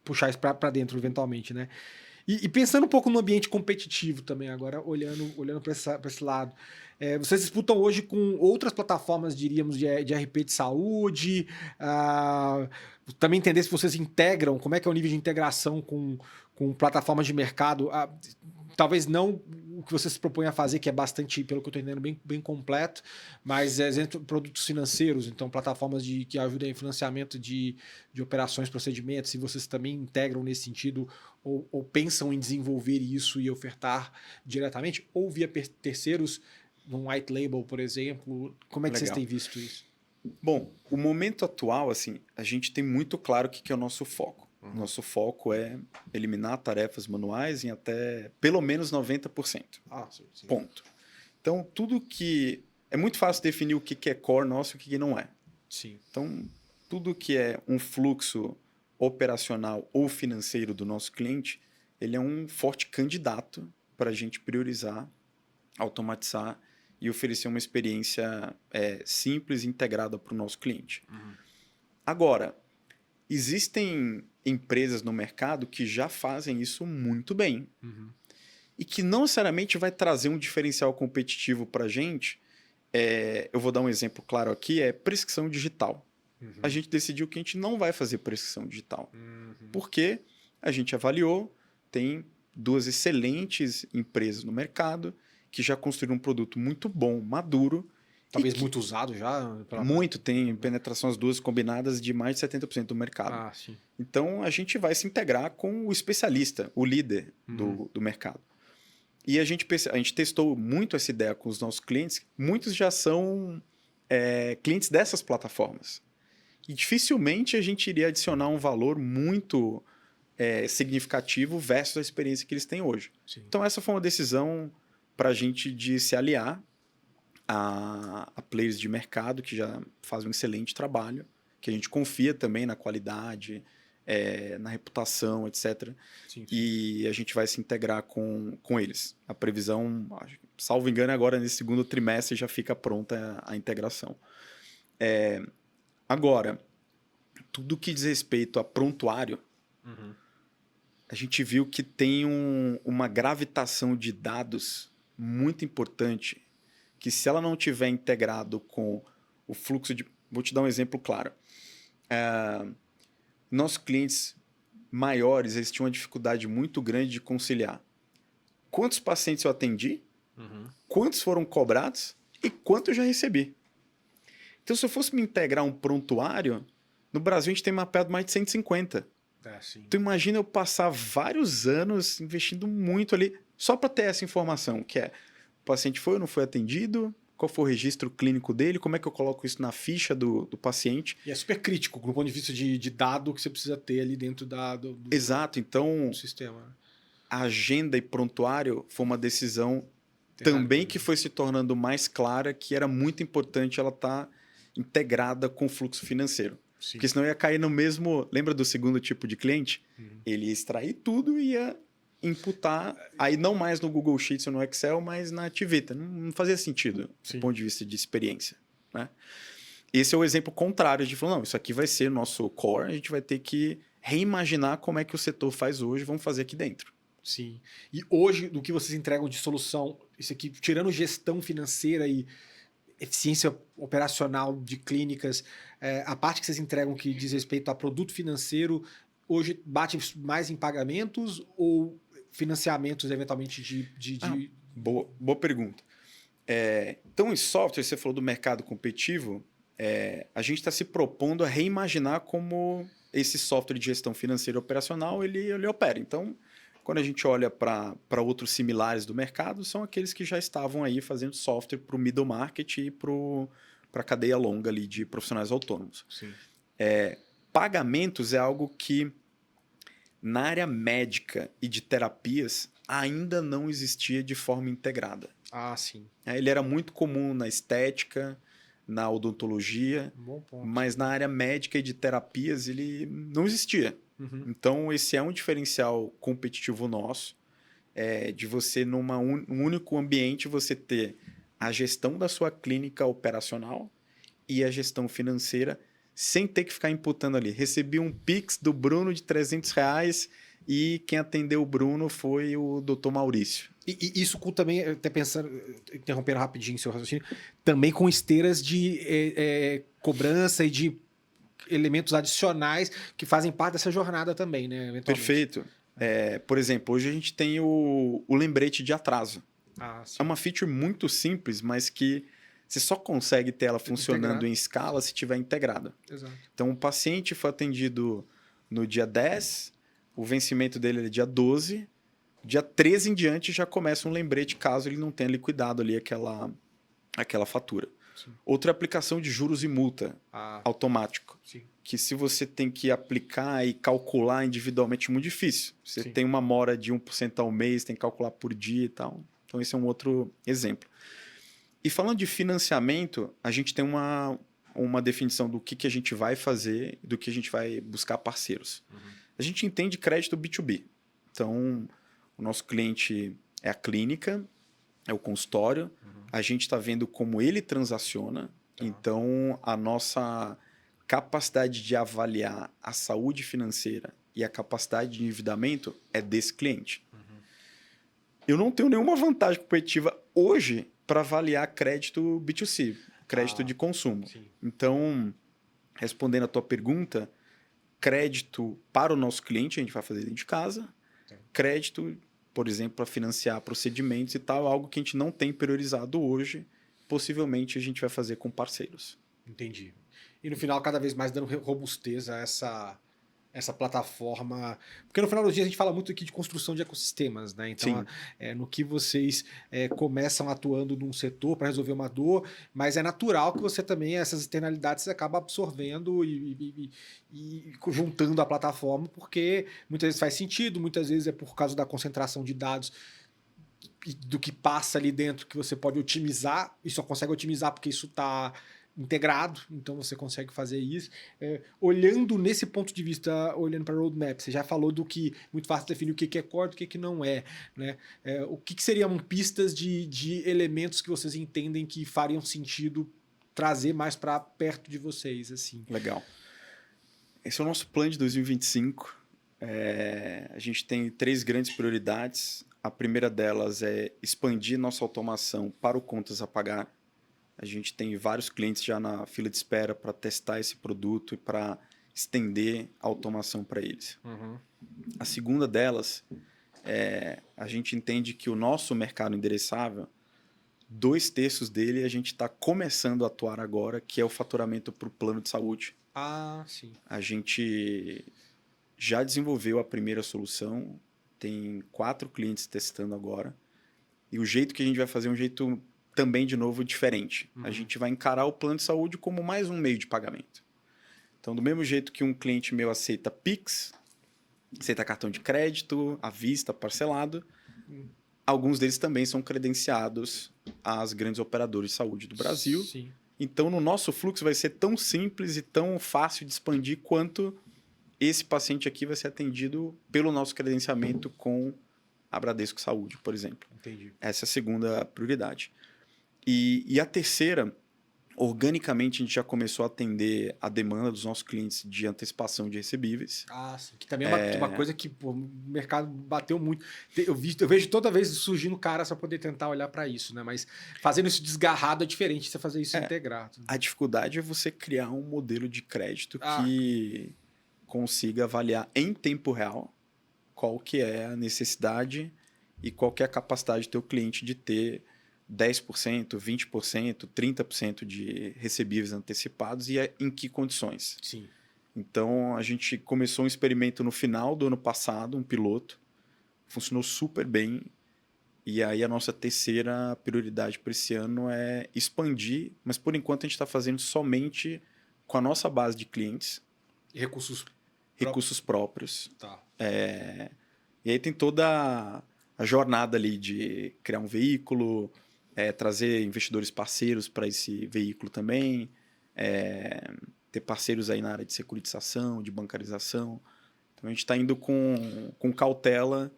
puxar isso para dentro eventualmente, né? E pensando um pouco no ambiente competitivo também, agora olhando para esse lado. Vocês disputam hoje com outras plataformas, diríamos, de RP de saúde. Também entender se vocês integram, como é que é o nível de integração com plataformas de mercado. Talvez não o que vocês se propõem a fazer, que é bastante, pelo que eu estou entendendo, bem completo, mas exemplo, produtos financeiros, então plataformas que ajudem em financiamento de operações, procedimentos, se vocês também integram nesse sentido ou pensam em desenvolver isso e ofertar diretamente, ou via terceiros, num white label, por exemplo. Como é que vocês têm visto isso? Bom, o momento atual, assim, a gente tem muito claro o que é o nosso foco. Nosso foco é eliminar tarefas manuais em até pelo menos 90%. Sim. Ponto. Então, tudo que... É muito fácil definir o que é core nosso e o que não é. Sim. Então, tudo que é um fluxo operacional ou financeiro do nosso cliente, ele é um forte candidato para a gente priorizar, automatizar e oferecer uma experiência simples e integrada para o nosso cliente. Agora, existem empresas no mercado que já fazem isso muito bem e que não necessariamente vai trazer um diferencial competitivo para a gente. Eu vou dar um exemplo claro aqui, é prescrição digital. A gente decidiu que a gente não vai fazer prescrição digital, porque a gente avaliou, tem 2 excelentes empresas no mercado que já construíram um produto muito bom, maduro. Talvez muito usado já? Muito, tem penetração as 2 combinadas de mais de 70% do mercado. Sim. Então, a gente vai se integrar com o especialista, o líder do mercado. E a gente testou muito essa ideia com os nossos clientes. Muitos já são clientes dessas plataformas. E dificilmente a gente iria adicionar um valor muito significativo versus a experiência que eles têm hoje. Sim. Então, essa foi uma decisão para a gente de se aliar a players de mercado que já fazem um excelente trabalho, que a gente confia também na qualidade, na reputação, etc. Sim. E a gente vai se integrar com eles. A previsão, salvo engano, agora nesse segundo trimestre já fica pronta a integração. Agora, tudo que diz respeito a prontuário, a gente viu que tem uma gravitação de dados muito importante, que se ela não tiver integrado com o fluxo de... Vou te dar um exemplo claro. Nossos clientes maiores, eles tinham uma dificuldade muito grande de conciliar quantos pacientes eu atendi, quantos foram cobrados e quanto eu já recebi. Então, se eu fosse me integrar um prontuário, no Brasil a gente tem mapeado mais de 150. Então, imagina eu passar vários anos investindo muito ali só para ter essa informação, que é o paciente foi ou não foi atendido, qual foi o registro clínico dele, como é que eu coloco isso na ficha do paciente. E é super crítico, do ponto de vista de dado que você precisa ter ali dentro do Exato, então do sistema. A agenda e prontuário foi uma decisão também que foi se tornando mais clara, que era muito importante ela estar integrada com o fluxo financeiro. Sim. Porque senão ia cair no mesmo... Lembra do segundo tipo de cliente? Ele ia extrair tudo e ia imputar, aí não mais no Google Sheets ou no Excel, mas na Tivita. Não fazia sentido, do ponto de vista de experiência. Né? Esse é o exemplo contrário de falar, não, isso aqui vai ser nosso core, a gente vai ter que reimaginar como é que o setor faz hoje, vamos fazer aqui dentro. Sim. E hoje, do que vocês entregam de solução, isso aqui, tirando gestão financeira e eficiência operacional de clínicas, a parte que vocês entregam que diz respeito a produto financeiro, hoje bate mais em pagamentos ou financiamentos, eventualmente, Boa pergunta. Então, em software, você falou do mercado competitivo, a gente está se propondo a reimaginar como esse software de gestão financeira e operacional ele opera. Então, quando a gente olha para outros similares do mercado, são aqueles que já estavam aí fazendo software para o middle market e para a cadeia longa ali de profissionais autônomos. Sim. Pagamentos é algo que, na área médica e de terapias, ainda não existia de forma integrada. Sim. Ele era muito comum na estética, na odontologia, Bom ponto. mas na área médica e de terapias ele não existia. Uhum. Então, esse é um diferencial competitivo nosso, de você, num único ambiente, você ter a gestão da sua clínica operacional e a gestão financeira, sem ter que ficar imputando ali. Recebi um Pix do Bruno de R$ 300 e quem atendeu o Bruno foi o Dr. Maurício. E isso com também, até pensando, interrompendo rapidinho seu raciocínio, também com esteiras de cobrança e de elementos adicionais que fazem parte dessa jornada também, né? Eventualmente. Perfeito. Por exemplo, hoje a gente tem o lembrete de atraso. Sim. É uma feature muito simples, mas que você só consegue ter ela funcionando em escala se tiver integrada. Exato. Então, o paciente foi atendido no dia 10, o vencimento dele é dia 12, dia 13 em diante já começa um lembrete caso ele não tenha liquidado ali aquela fatura. Sim. Outra aplicação de juros e multa automático. Sim. Que se você tem que aplicar e calcular individualmente é muito difícil. Você tem uma mora de 1% ao mês, tem que calcular por dia e tal. Então, esse é um outro exemplo. E falando de financiamento, a gente tem uma definição do que a gente vai fazer e do que a gente vai buscar parceiros. Uhum. A gente entende crédito B2B. Então, o nosso cliente é a clínica, é o consultório. Uhum. A gente está vendo como ele transaciona. Então, a nossa capacidade de avaliar a saúde financeira e a capacidade de endividamento é desse cliente. Uhum. Eu não tenho nenhuma vantagem competitiva hoje para avaliar crédito B2C, crédito de consumo. Sim. Então, respondendo a tua pergunta, crédito para o nosso cliente, a gente vai fazer dentro de casa. Sim. Crédito, por exemplo, para financiar procedimentos e tal, é algo que a gente não tem priorizado hoje. Possivelmente a gente vai fazer com parceiros. Entendi. E no final, cada vez mais dando robustez a essa plataforma. Porque no final dos dias a gente fala muito aqui de construção de ecossistemas, né? Então, no que vocês começam atuando num setor para resolver uma dor, mas é natural que você também, essas externalidades, você acaba absorvendo e juntando a plataforma, porque muitas vezes faz sentido, muitas vezes é por causa da concentração de dados do que passa ali dentro que você pode otimizar, e só consegue otimizar porque isso está integrado, então você consegue fazer isso. Olhando nesse ponto de vista, olhando para a roadmap, você já falou do que muito fácil definir o que é core, o que não é, né? O que seriam pistas de elementos que vocês entendem que fariam sentido trazer mais para perto de vocês, assim? Legal. Esse é o nosso plano de 2025. A gente tem 3 grandes prioridades. A primeira delas é expandir nossa automação para o contas a pagar. A gente tem vários clientes já na fila de espera para testar esse produto e para estender a automação para eles. Uhum. A segunda delas a gente entende que o nosso mercado endereçável, 2/3 dele a gente está começando a atuar agora, que é o faturamento para o plano de saúde. Sim. A gente já desenvolveu a primeira solução, tem 4 clientes testando agora. E o jeito que a gente vai fazer é um jeito também, de novo, diferente. Uhum. A gente vai encarar o plano de saúde como mais um meio de pagamento. Então, do mesmo jeito que um cliente meu aceita Pix, aceita cartão de crédito, à vista, parcelado, alguns deles também são credenciados às grandes operadoras de saúde do Brasil. Sim. Então, no nosso fluxo vai ser tão simples e tão fácil de expandir quanto esse paciente aqui vai ser atendido pelo nosso credenciamento com a Bradesco Saúde, por exemplo. Entendi. Essa é a segunda prioridade. E a terceira, organicamente, a gente já começou a atender a demanda dos nossos clientes de antecipação de recebíveis. Sim. Que também é uma coisa que o mercado bateu muito. Eu vejo toda vez surgindo cara para poder tentar olhar para isso, né? Mas fazendo isso desgarrado é diferente de você fazer isso integrado. A dificuldade é você criar um modelo de crédito que consiga avaliar em tempo real qual que é a necessidade e qual que é a capacidade do teu cliente de ter 10%, 20%, 30% de recebíveis antecipados e em que condições. Sim. Então, a gente começou um experimento no final do ano passado, um piloto. Funcionou super bem. E aí a nossa terceira prioridade para esse ano é expandir, mas por enquanto a gente está fazendo somente com a nossa base de clientes. E recursos próprios. Tá. E aí tem toda a jornada ali de criar um veículo, trazer investidores parceiros para esse veículo também, ter parceiros aí na área de securitização, de bancarização. Então a gente está indo com cautela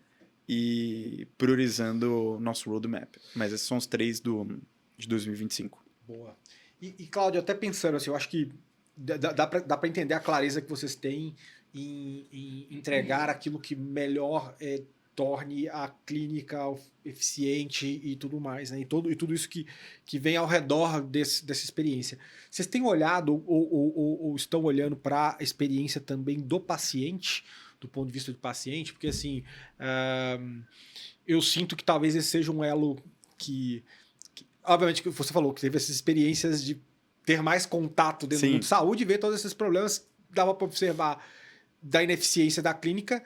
e priorizando o nosso roadmap. Mas esses são os 3 de 2025. Boa. E Cláudio, até pensando assim, eu acho que dá para entender a clareza que vocês têm em entregar aquilo que melhor torne a clínica eficiente e tudo mais, né? E tudo isso que vem ao redor dessa experiência. Vocês têm olhado ou estão olhando para a experiência também do paciente, do ponto de vista do paciente? Porque assim, eu sinto que talvez esse seja um elo que obviamente, que você falou que teve essas experiências de ter mais contato dentro do mundo de saúde e ver todos esses problemas, dava para observar da ineficiência da clínica,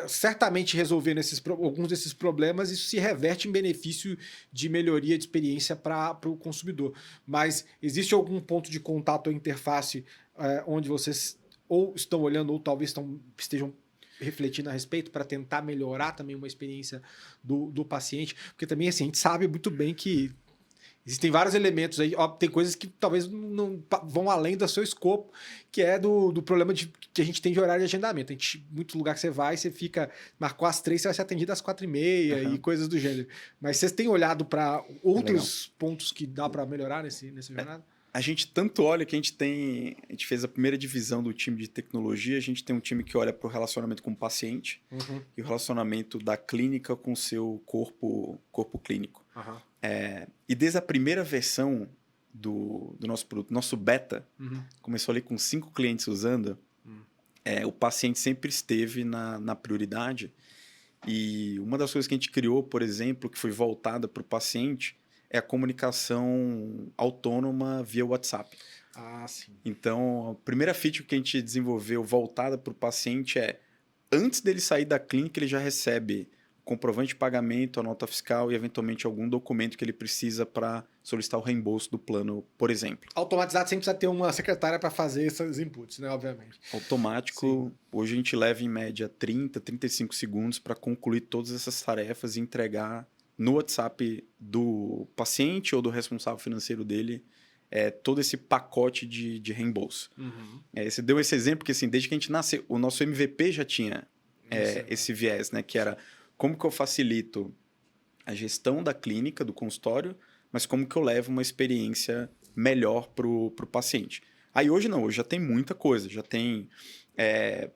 certamente resolvendo alguns desses problemas, isso se reverte em benefício de melhoria de experiência para o consumidor. Mas existe algum ponto de contato ou interface onde vocês ou estão olhando ou talvez estejam refletindo a respeito para tentar melhorar também uma experiência do paciente? Porque também assim, a gente sabe muito bem que existem vários elementos aí, tem coisas que talvez não vão além do seu escopo, que é do problema que a gente tem de horário de agendamento. Muito lugar que você vai, você marcou às 3, você vai ser atendido às 4h30 e coisas do gênero. Mas vocês têm olhado para outros pontos que dá para melhorar nessa jornada? A gente tanto olha que a gente fez a primeira divisão do time de tecnologia, a gente tem um time que olha para o relacionamento com o paciente e o relacionamento da clínica com o seu corpo clínico. E desde a primeira versão do nosso produto, nosso beta, começou ali com 5 clientes usando, o paciente sempre esteve na prioridade. E uma das coisas que a gente criou, por exemplo, que foi voltada para o paciente, é a comunicação autônoma via WhatsApp. Sim. Então, a primeira feature que a gente desenvolveu voltada para o paciente antes dele sair da clínica, ele já recebe comprovante de pagamento, a nota fiscal e, eventualmente, algum documento que ele precisa para solicitar o reembolso do plano, por exemplo. Automatizado, sempre precisa ter uma secretária para fazer esses inputs, né? Obviamente. Automático, hoje a gente leva, em média, 30, 35 segundos para concluir todas essas tarefas e entregar no WhatsApp do paciente ou do responsável financeiro dele todo esse pacote de reembolso. Você deu esse exemplo porque, assim, desde que a gente nasceu, o nosso MVP já tinha esse viés, né? Que era como que eu facilito a gestão da clínica, do consultório, mas como que eu levo uma experiência melhor para o paciente. Aí hoje não, hoje já tem muita coisa. Já tem,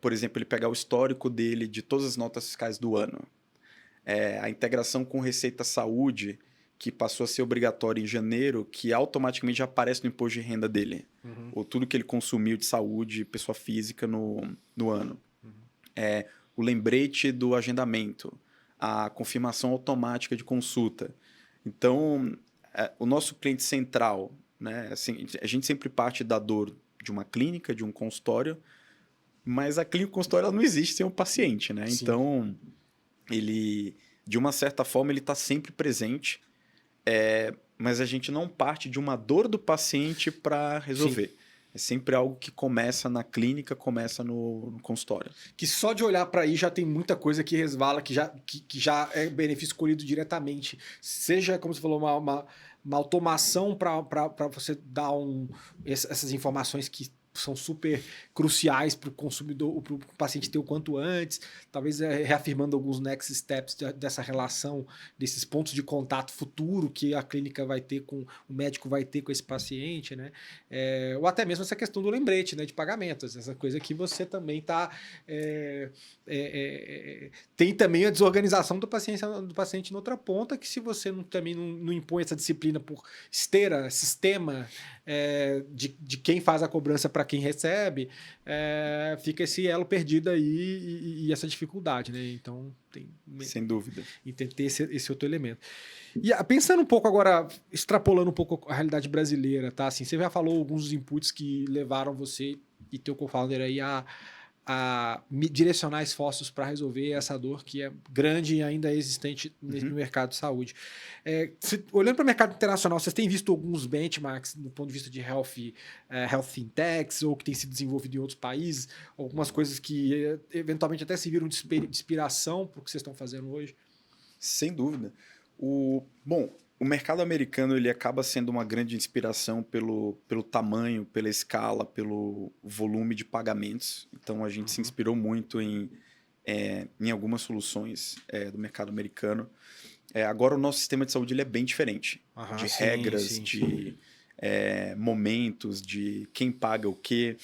por exemplo, ele pegar o histórico dele de todas as notas fiscais do ano. A integração com Receita Saúde, que passou a ser obrigatória em janeiro, que automaticamente já aparece no imposto de renda dele. Ou tudo que ele consumiu de saúde, pessoa física no ano. O lembrete do agendamento, a confirmação automática de consulta. Então, o nosso cliente central, né, assim, a gente sempre parte da dor de uma clínica, de um consultório, mas a clínica e o consultório ela não existe sem o paciente, né? Sim. Então, ele, de uma certa forma, ele está sempre presente, mas a gente não parte de uma dor do paciente para resolver. Sim. É sempre algo que começa na clínica, começa no consultório. Que só de olhar para aí já tem muita coisa que resvala, que já é benefício colhido diretamente. Seja, como você falou, uma automação para você dar essas informações que são super cruciais para o consumidor, para o paciente ter o quanto antes, talvez reafirmando alguns next steps dessa relação, desses pontos de contato futuro que a clínica vai ter o médico vai ter com esse paciente, né? Ou até mesmo essa questão do lembrete, né, de pagamentos, essa coisa que você também está... tem também a desorganização do paciente na outra ponta, que se você também não impõe essa disciplina por esteira, sistema, de quem faz a cobrança para quem recebe, fica esse elo perdido aí e essa dificuldade, né? Então, sem dúvida. E tem que ter esse outro elemento. E pensando um pouco agora, extrapolando um pouco a realidade brasileira, tá? Assim, você já falou alguns dos inputs que levaram você e teu co-founder aí a direcionar esforços para resolver essa dor que é grande e ainda existente no mercado de saúde. Olhando para o mercado internacional, vocês têm visto alguns benchmarks do ponto de vista de health fintechs ou que tem sido desenvolvido em outros países, algumas coisas que eventualmente até serviram de inspiração para o que vocês estão fazendo hoje? Sem dúvida. Bom, o mercado americano ele acaba sendo uma grande inspiração pelo tamanho, pela escala, pelo volume de pagamentos. Então, a gente se inspirou muito em algumas soluções do mercado americano. Agora, o nosso sistema de saúde ele é bem diferente. De regras, de momentos, de quem paga o quê.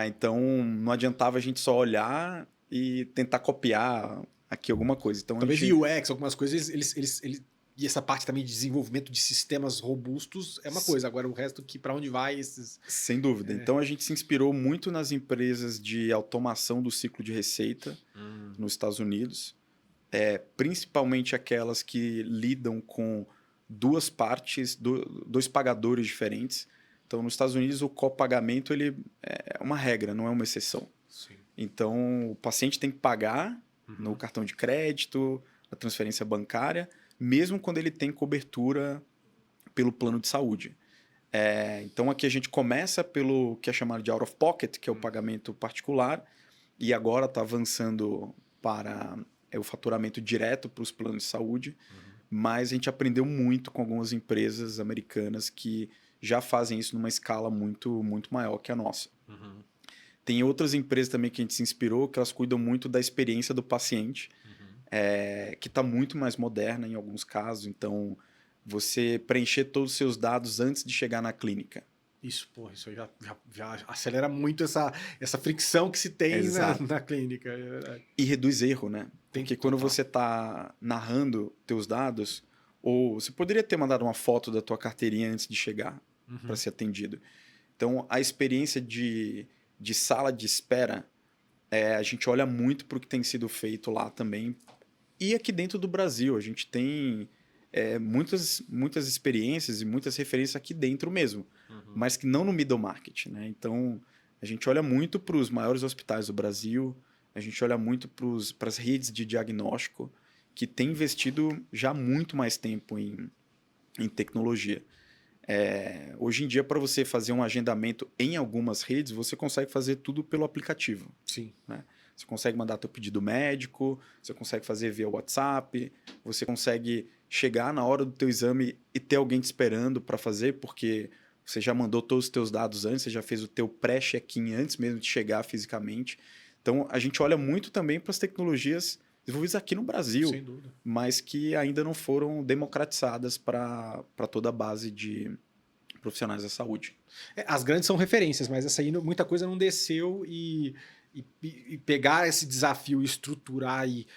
Então, não adiantava a gente só olhar e tentar copiar aqui alguma coisa. Então, talvez UX, algumas coisas, eles e essa parte também de desenvolvimento de sistemas robustos é uma coisa. Agora, o resto, para onde vai esses... Sem dúvida. Então, a gente se inspirou muito nas empresas de automação do ciclo de receita nos Estados Unidos. Principalmente aquelas que lidam com duas partes, dois pagadores diferentes. Então, nos Estados Unidos, o copagamento ele é uma regra, não é uma exceção. Sim. Então, o paciente tem que pagar no cartão de crédito, na transferência bancária, mesmo quando ele tem cobertura pelo plano de saúde. Então, aqui a gente começa pelo que é chamado de out-of-pocket, que é o pagamento particular, e agora está avançando para o faturamento direto para os planos de saúde, mas a gente aprendeu muito com algumas empresas americanas que já fazem isso numa escala muito, muito maior que a nossa. Tem outras empresas também que a gente se inspirou, que elas cuidam muito da experiência do paciente, que está muito mais moderna em alguns casos. Então, você preencher todos os seus dados antes de chegar na clínica. Isso já acelera muito essa fricção que se tem na clínica. E reduz erro, né? Porque quando você está narrando teus dados, ou você poderia ter mandado uma foto da tua carteirinha antes de chegar para ser atendido. Então, a experiência de sala de espera, a gente olha muito para o que tem sido feito lá também. E aqui dentro do Brasil, a gente tem muitas experiências e muitas referências aqui dentro mesmo, mas que não no middle market, né? Então, a gente olha muito para os maiores hospitais do Brasil, a gente olha muito para as redes de diagnóstico, que têm investido já muito mais tempo em tecnologia. Hoje em dia, para você fazer um agendamento em algumas redes, você consegue fazer tudo pelo aplicativo. Sim. Né? Você consegue mandar teu pedido médico, você consegue fazer via WhatsApp, você consegue chegar na hora do teu exame e ter alguém te esperando para fazer, porque você já mandou todos os teus dados antes, você já fez o teu pré-check-in antes mesmo de chegar fisicamente. Então, a gente olha muito também para as tecnologias desenvolvidas aqui no Brasil, sem dúvida, mas que ainda não foram democratizadas para toda a base de profissionais da saúde. As grandes são referências, mas essa aí muita coisa não desceu e pegar esse desafio, estruturar e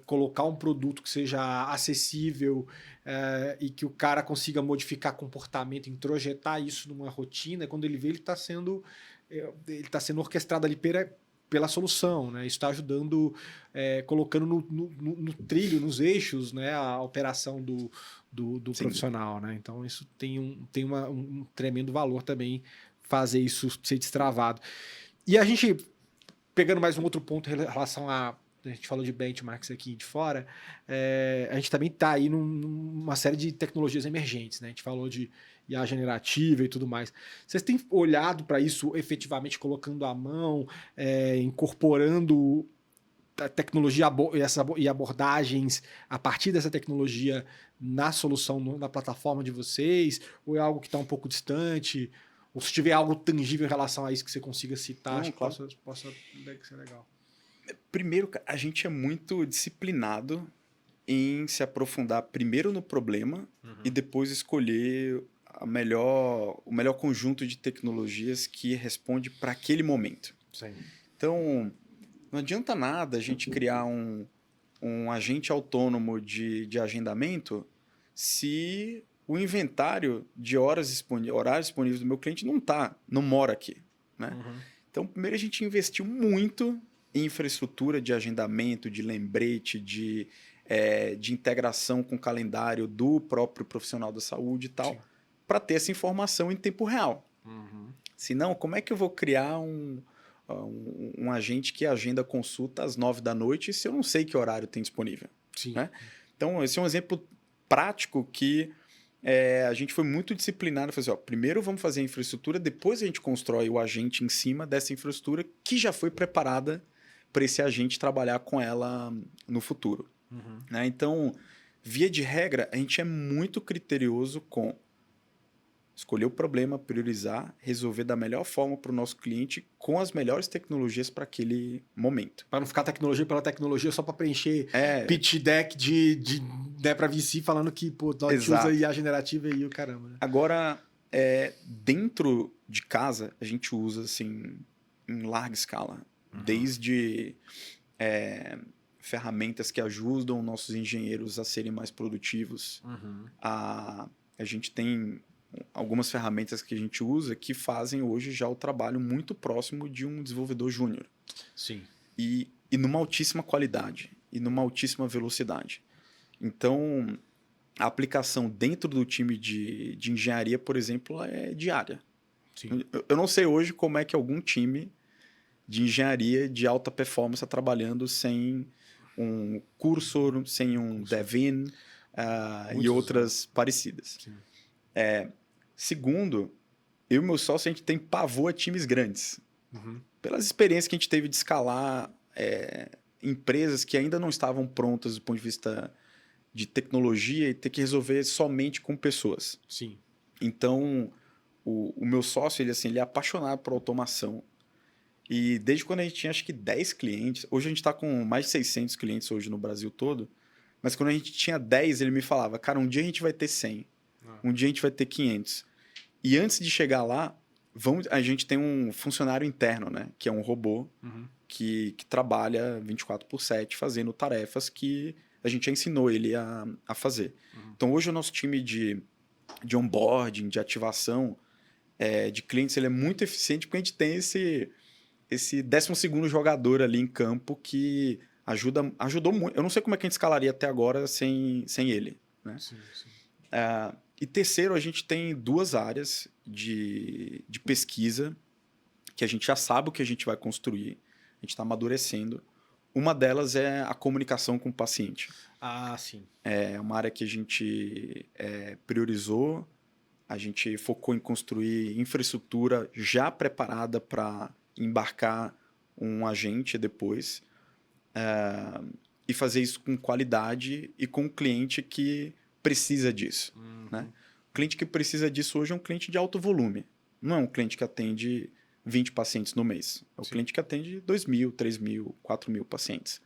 colocar um produto que seja acessível e que o cara consiga modificar comportamento, introjetar isso numa rotina, quando ele vê, ele está sendo orquestrado ali pela solução, né? Isso está ajudando, colocando no trilho, nos eixos, né? A operação do profissional, né? Então isso tem um tremendo valor também, fazer isso ser destravado. E a gente, pegando mais um outro ponto em relação a gente falou de benchmarks aqui de fora, a gente também está aí numa série de tecnologias emergentes, né? A gente falou de IA generativa e tudo mais. Vocês têm olhado para isso efetivamente, colocando a mão, incorporando a tecnologia e abordagens a partir dessa tecnologia na solução, na plataforma de vocês? Ou é algo que está um pouco distante? Ou se tiver algo tangível em relação a isso que você consiga citar, Não, acho que claro. possa ser legal. Primeiro, a gente é muito disciplinado em se aprofundar primeiro no problema e depois escolher o melhor conjunto de tecnologias que responde para aquele momento. Sim. Então, não adianta nada a gente criar um agente autônomo de agendamento se o inventário de horários disponíveis do meu cliente não mora aqui. Né? Então, primeiro a gente investiu muito em infraestrutura de agendamento, de lembrete, de integração com o calendário do próprio profissional da saúde e tal, para ter essa informação em tempo real. Senão, como é que eu vou criar um agente que agenda consulta às 9 da noite se eu não sei que horário tem disponível? Sim. Né? Então, esse é um exemplo prático que a gente foi muito disciplinado. Falou assim, primeiro vamos fazer a infraestrutura, depois a gente constrói o agente em cima dessa infraestrutura que já foi preparada para esse agente trabalhar com ela no futuro. Né? Então, via de regra, a gente é muito criterioso com escolher o problema, priorizar, resolver da melhor forma para o nosso cliente com as melhores tecnologias para aquele momento. Para não ficar tecnologia pela tecnologia só para preencher pitch deck né, para VC falando que pô, a gente usa IA generativa e o caramba. Né? Agora, dentro de casa, a gente usa assim, em larga escala. Desde ferramentas que ajudam nossos engenheiros a serem mais produtivos. A gente tem algumas ferramentas que a gente usa que fazem hoje já o trabalho muito próximo de um desenvolvedor júnior. Sim. E numa altíssima qualidade e numa altíssima velocidade. Então, a aplicação dentro do time de engenharia, por exemplo, é diária. Sim. Eu não sei hoje como é que algum time de engenharia de alta performance está trabalhando sem um Cursor, sem um Devin e outras parecidas. Segundo, eu e meu sócio, a gente tem pavor a times grandes. Pelas experiências que a gente teve de escalar empresas que ainda não estavam prontas do ponto de vista de tecnologia e ter que resolver somente com pessoas. Sim. Então, o meu sócio, ele é apaixonado por automação. E desde quando a gente tinha, acho que 10 clientes, hoje a gente está com mais de 600 clientes hoje no Brasil todo, mas quando a gente tinha 10, ele me falava, cara, um dia a gente vai ter 100, um dia a gente vai ter 500. E antes de chegar lá, a gente tem um funcionário interno, né? Que é um robô que trabalha 24/7 fazendo tarefas que a gente já ensinou ele a fazer. Então, hoje o nosso time de onboarding, de ativação de clientes, ele é muito eficiente porque a gente tem esse 12º jogador ali em campo que ajudou muito. Eu não sei como é que a gente escalaria até agora sem ele. Né? Sim, sim. E terceiro, a gente tem 2 áreas de pesquisa que a gente já sabe o que a gente vai construir, a gente está amadurecendo. Uma delas é a comunicação com o paciente. Ah, sim. É uma área que a gente priorizou, a gente focou em construir infraestrutura já preparada para embarcar um agente depois e fazer isso com qualidade e com um cliente que precisa disso. Né? O cliente que precisa disso hoje é um cliente de alto volume. Não é um cliente que atende 20 pacientes no mês. É o cliente que atende 2.000, 3.000, 4.000 pacientes.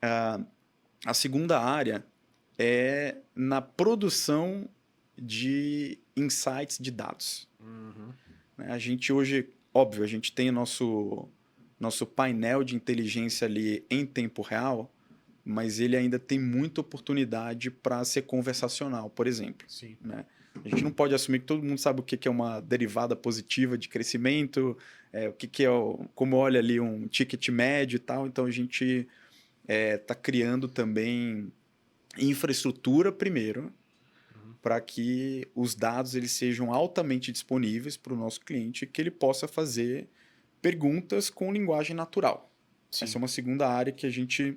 A segunda área é na produção de insights de dados. A gente hoje, óbvio, a gente tem nosso painel de inteligência ali em tempo real, mas ele ainda tem muita oportunidade para ser conversacional, por exemplo. Sim. Né? A gente não pode assumir que todo mundo sabe o que é uma derivada positiva de crescimento, o que é como olha ali um ticket médio e tal. Então, a gente está criando também infraestrutura primeiro para que os dados eles sejam altamente disponíveis para o nosso cliente, que ele possa fazer perguntas com linguagem natural. Sim. Essa é uma segunda área que a gente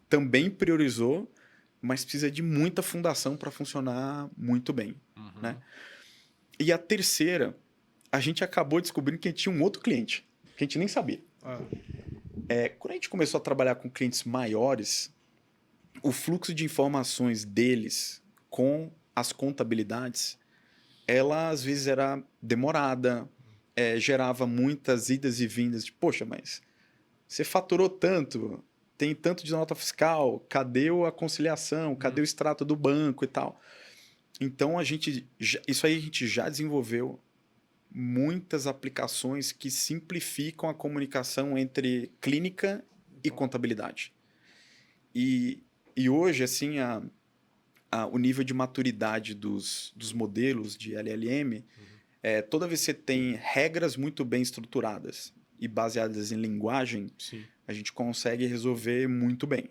também priorizou, mas precisa de muita fundação para funcionar muito bem. Né? E a terceira, a gente acabou descobrindo que a gente tinha um outro cliente, que a gente nem sabia. Quando a gente começou a trabalhar com clientes maiores, o fluxo de informações deles com as contabilidades, ela às vezes era demorada, gerava muitas idas e vindas de, poxa, mas você faturou tanto, tem tanto de nota fiscal, cadê a conciliação, cadê o extrato do banco e tal. Então, isso aí a gente já desenvolveu muitas aplicações que simplificam a comunicação entre clínica e contabilidade. E hoje, assim, o nível de maturidade dos modelos de LLM, toda vez que você tem regras muito bem estruturadas e baseadas em linguagem, sim, a gente consegue resolver muito bem.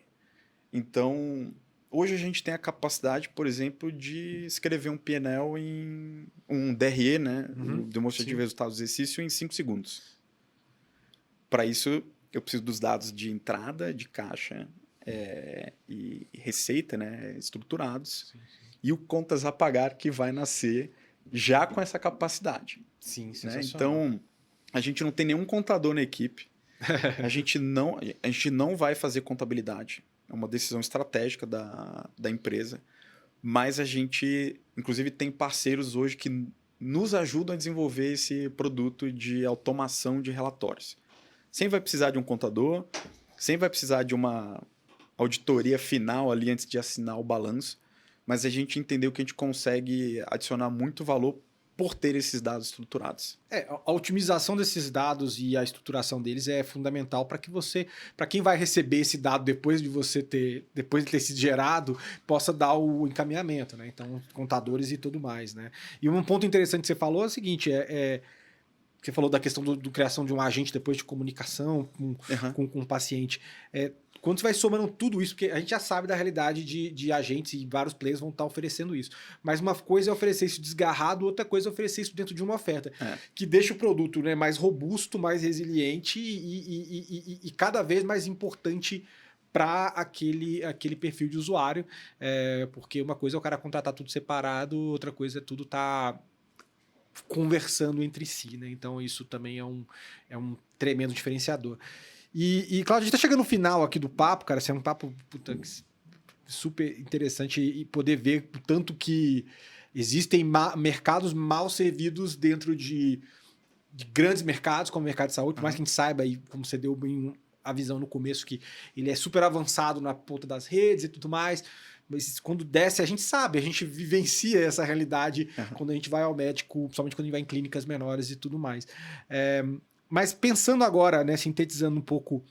Então, hoje a gente tem a capacidade, por exemplo, de escrever um PNL em um DRE, né? Demonstrativo de resultados do exercício, em 5 segundos. Para isso, eu preciso dos dados de entrada, de caixa e receita, né? Estruturados. Sim, sim. E o contas a pagar que vai nascer já com essa capacidade. Sim, né? Então, a gente não tem nenhum contador na equipe. A gente não vai fazer contabilidade. é uma decisão estratégica da empresa, mas a gente, inclusive, tem parceiros hoje que nos ajudam a desenvolver esse produto de automação de relatórios. Sempre vai precisar de um contador, sempre vai precisar de uma auditoria final ali antes de assinar o balanço, mas a gente entendeu que a gente consegue adicionar muito valor por ter esses dados estruturados. A otimização desses dados e a estruturação deles é fundamental para que para quem vai receber esse dado depois de ter sido gerado, possa dar o encaminhamento, né? Então, contadores e tudo mais, né? E um ponto interessante que você falou é o seguinte, você falou da questão do criação de um agente depois de comunicação com o paciente. Quando você vai somando tudo isso, porque a gente já sabe da realidade de agentes e vários players vão estar oferecendo isso. Mas uma coisa é oferecer isso desgarrado, outra coisa é oferecer isso dentro de uma oferta. Que deixa o produto, né, mais robusto, mais resiliente e cada vez mais importante para aquele perfil de usuário. Porque uma coisa é o cara contratar tudo separado, outra coisa é tudo tá conversando entre si, né? Então isso também é um tremendo diferenciador. E Cláudio, a gente tá chegando no final aqui do papo, cara. Esse é um papo super interessante e poder ver o tanto que existem mercados mal servidos dentro de grandes mercados, como o mercado de saúde, por mais que a gente saiba, e como você deu bem a visão no começo, que ele é super avançado na ponta das redes e tudo mais. Mas quando desce, a gente sabe, a gente vivencia essa realidade quando a gente vai ao médico, principalmente quando a gente vai em clínicas menores e tudo mais. Mas pensando agora, né, sintetizando um pouco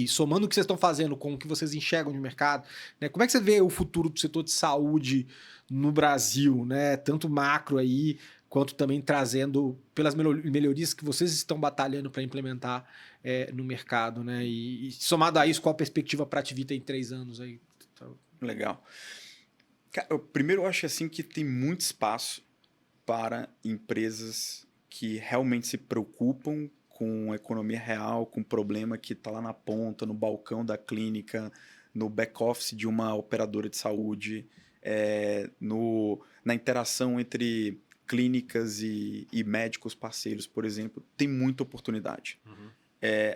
somando o que vocês estão fazendo com o que vocês enxergam de mercado, né, como é que você vê o futuro do setor de saúde no Brasil, né, tanto macro aí, quanto também trazendo pelas melhorias que vocês estão batalhando para implementar no mercado, né, e somado a isso, qual a perspectiva para a Ativita em 3 anos aí? Legal. Cara, primeiro eu acho assim que tem muito espaço para empresas que realmente se preocupam com a economia real, com o problema que está lá na ponta, no balcão da clínica, no back-office de uma operadora de saúde, na interação entre clínicas e médicos parceiros, por exemplo, tem muita oportunidade.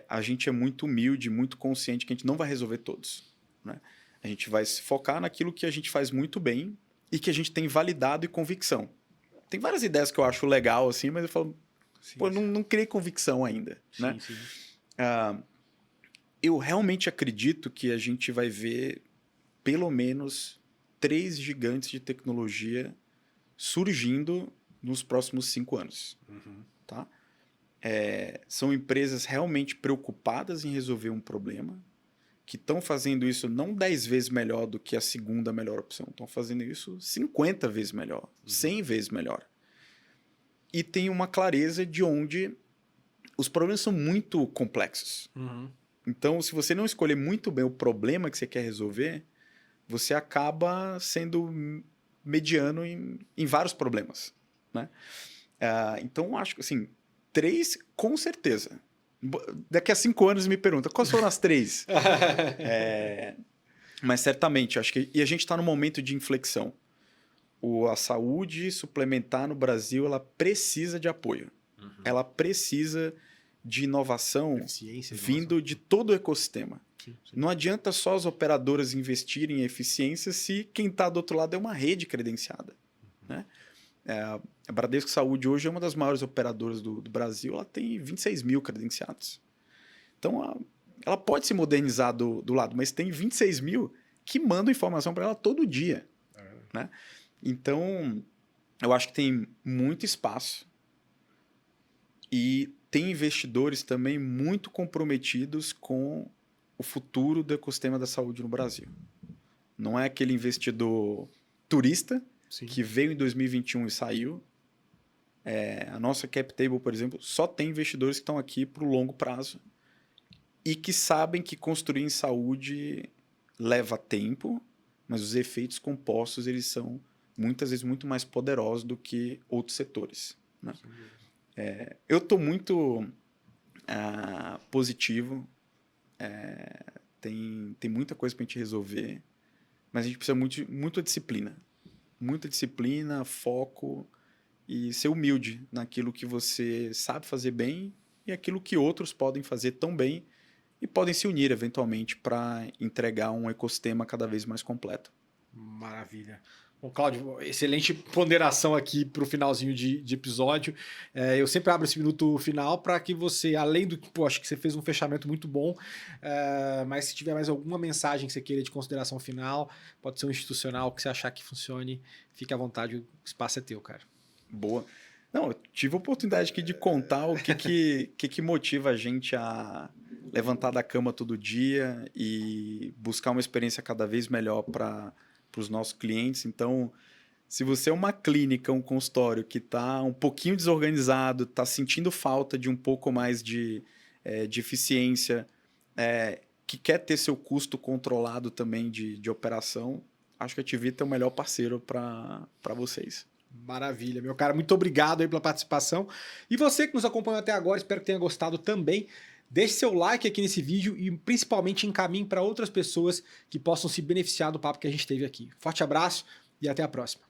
A gente é muito humilde, muito consciente que a gente não vai resolver todos, né? A gente vai se focar naquilo que a gente faz muito bem e que a gente tem validado e convicção. Tem várias ideias que eu acho legal, assim, mas eu falo, não criei convicção ainda, né? Sim. Eu realmente acredito que a gente vai ver pelo menos 3 gigantes de tecnologia surgindo nos próximos 5 anos. Tá? São empresas realmente preocupadas em resolver um problema, que estão fazendo isso não 10 vezes melhor do que a segunda melhor opção, estão fazendo isso 50 vezes melhor, 100 vezes melhor. E tem uma clareza de onde os problemas são muito complexos. Então, se você não escolher muito bem o problema que você quer resolver, você acaba sendo mediano em vários problemas, né? Então, acho que assim, 3 com certeza. Daqui a 5 anos me pergunta, quais foram as 3? Mas certamente, acho que... E a gente está num momento de inflexão. A saúde suplementar no Brasil, ela precisa de apoio. Ela precisa de inovação vindo de todo o ecossistema. Sim. Não adianta só as operadoras investirem em eficiência se quem está do outro lado é uma rede credenciada. Né? A Bradesco Saúde hoje é uma das maiores operadoras do Brasil, ela tem 26 mil credenciados. Então, ela pode se modernizar do lado, mas tem 26 mil que mandam informação para ela todo dia. Né? Então, eu acho que tem muito espaço e tem investidores também muito comprometidos com o futuro do ecossistema da saúde no Brasil. Não é aquele investidor turista que veio em 2021 e saiu. A nossa cap table, por exemplo, só tem investidores que estão aqui para o longo prazo e que sabem que construir em saúde leva tempo, mas os efeitos compostos eles são muitas vezes muito mais poderosos do que outros setores. Né? Eu estou muito positivo. Tem muita coisa para a gente resolver, mas a gente precisa muita disciplina. Muita disciplina, foco e ser humilde naquilo que você sabe fazer bem e aquilo que outros podem fazer tão bem e podem se unir eventualmente para entregar um ecossistema cada vez mais completo. Maravilha. Bom, Cláudio, excelente ponderação aqui para o finalzinho de episódio. Eu sempre abro esse minuto final para que você, além do que, acho que você fez um fechamento muito bom, mas se tiver mais alguma mensagem que você queira de consideração final, pode ser um institucional que você achar que funcione, fique à vontade, o espaço é teu, cara. Boa. Não, eu tive a oportunidade aqui de contar o que motiva a gente a levantar da cama todo dia e buscar uma experiência cada vez melhor para os nossos clientes. Então, se você é uma clínica, um consultório que está um pouquinho desorganizado, está sentindo falta de um pouco mais de eficiência, que quer ter seu custo controlado também de operação, acho que a Tivita é o melhor parceiro para vocês. Maravilha, meu cara. Muito obrigado aí pela participação. E você que nos acompanhou até agora, espero que tenha gostado também. Deixe seu like aqui nesse vídeo e principalmente encaminhe para outras pessoas que possam se beneficiar do papo que a gente teve aqui. Forte abraço e até a próxima.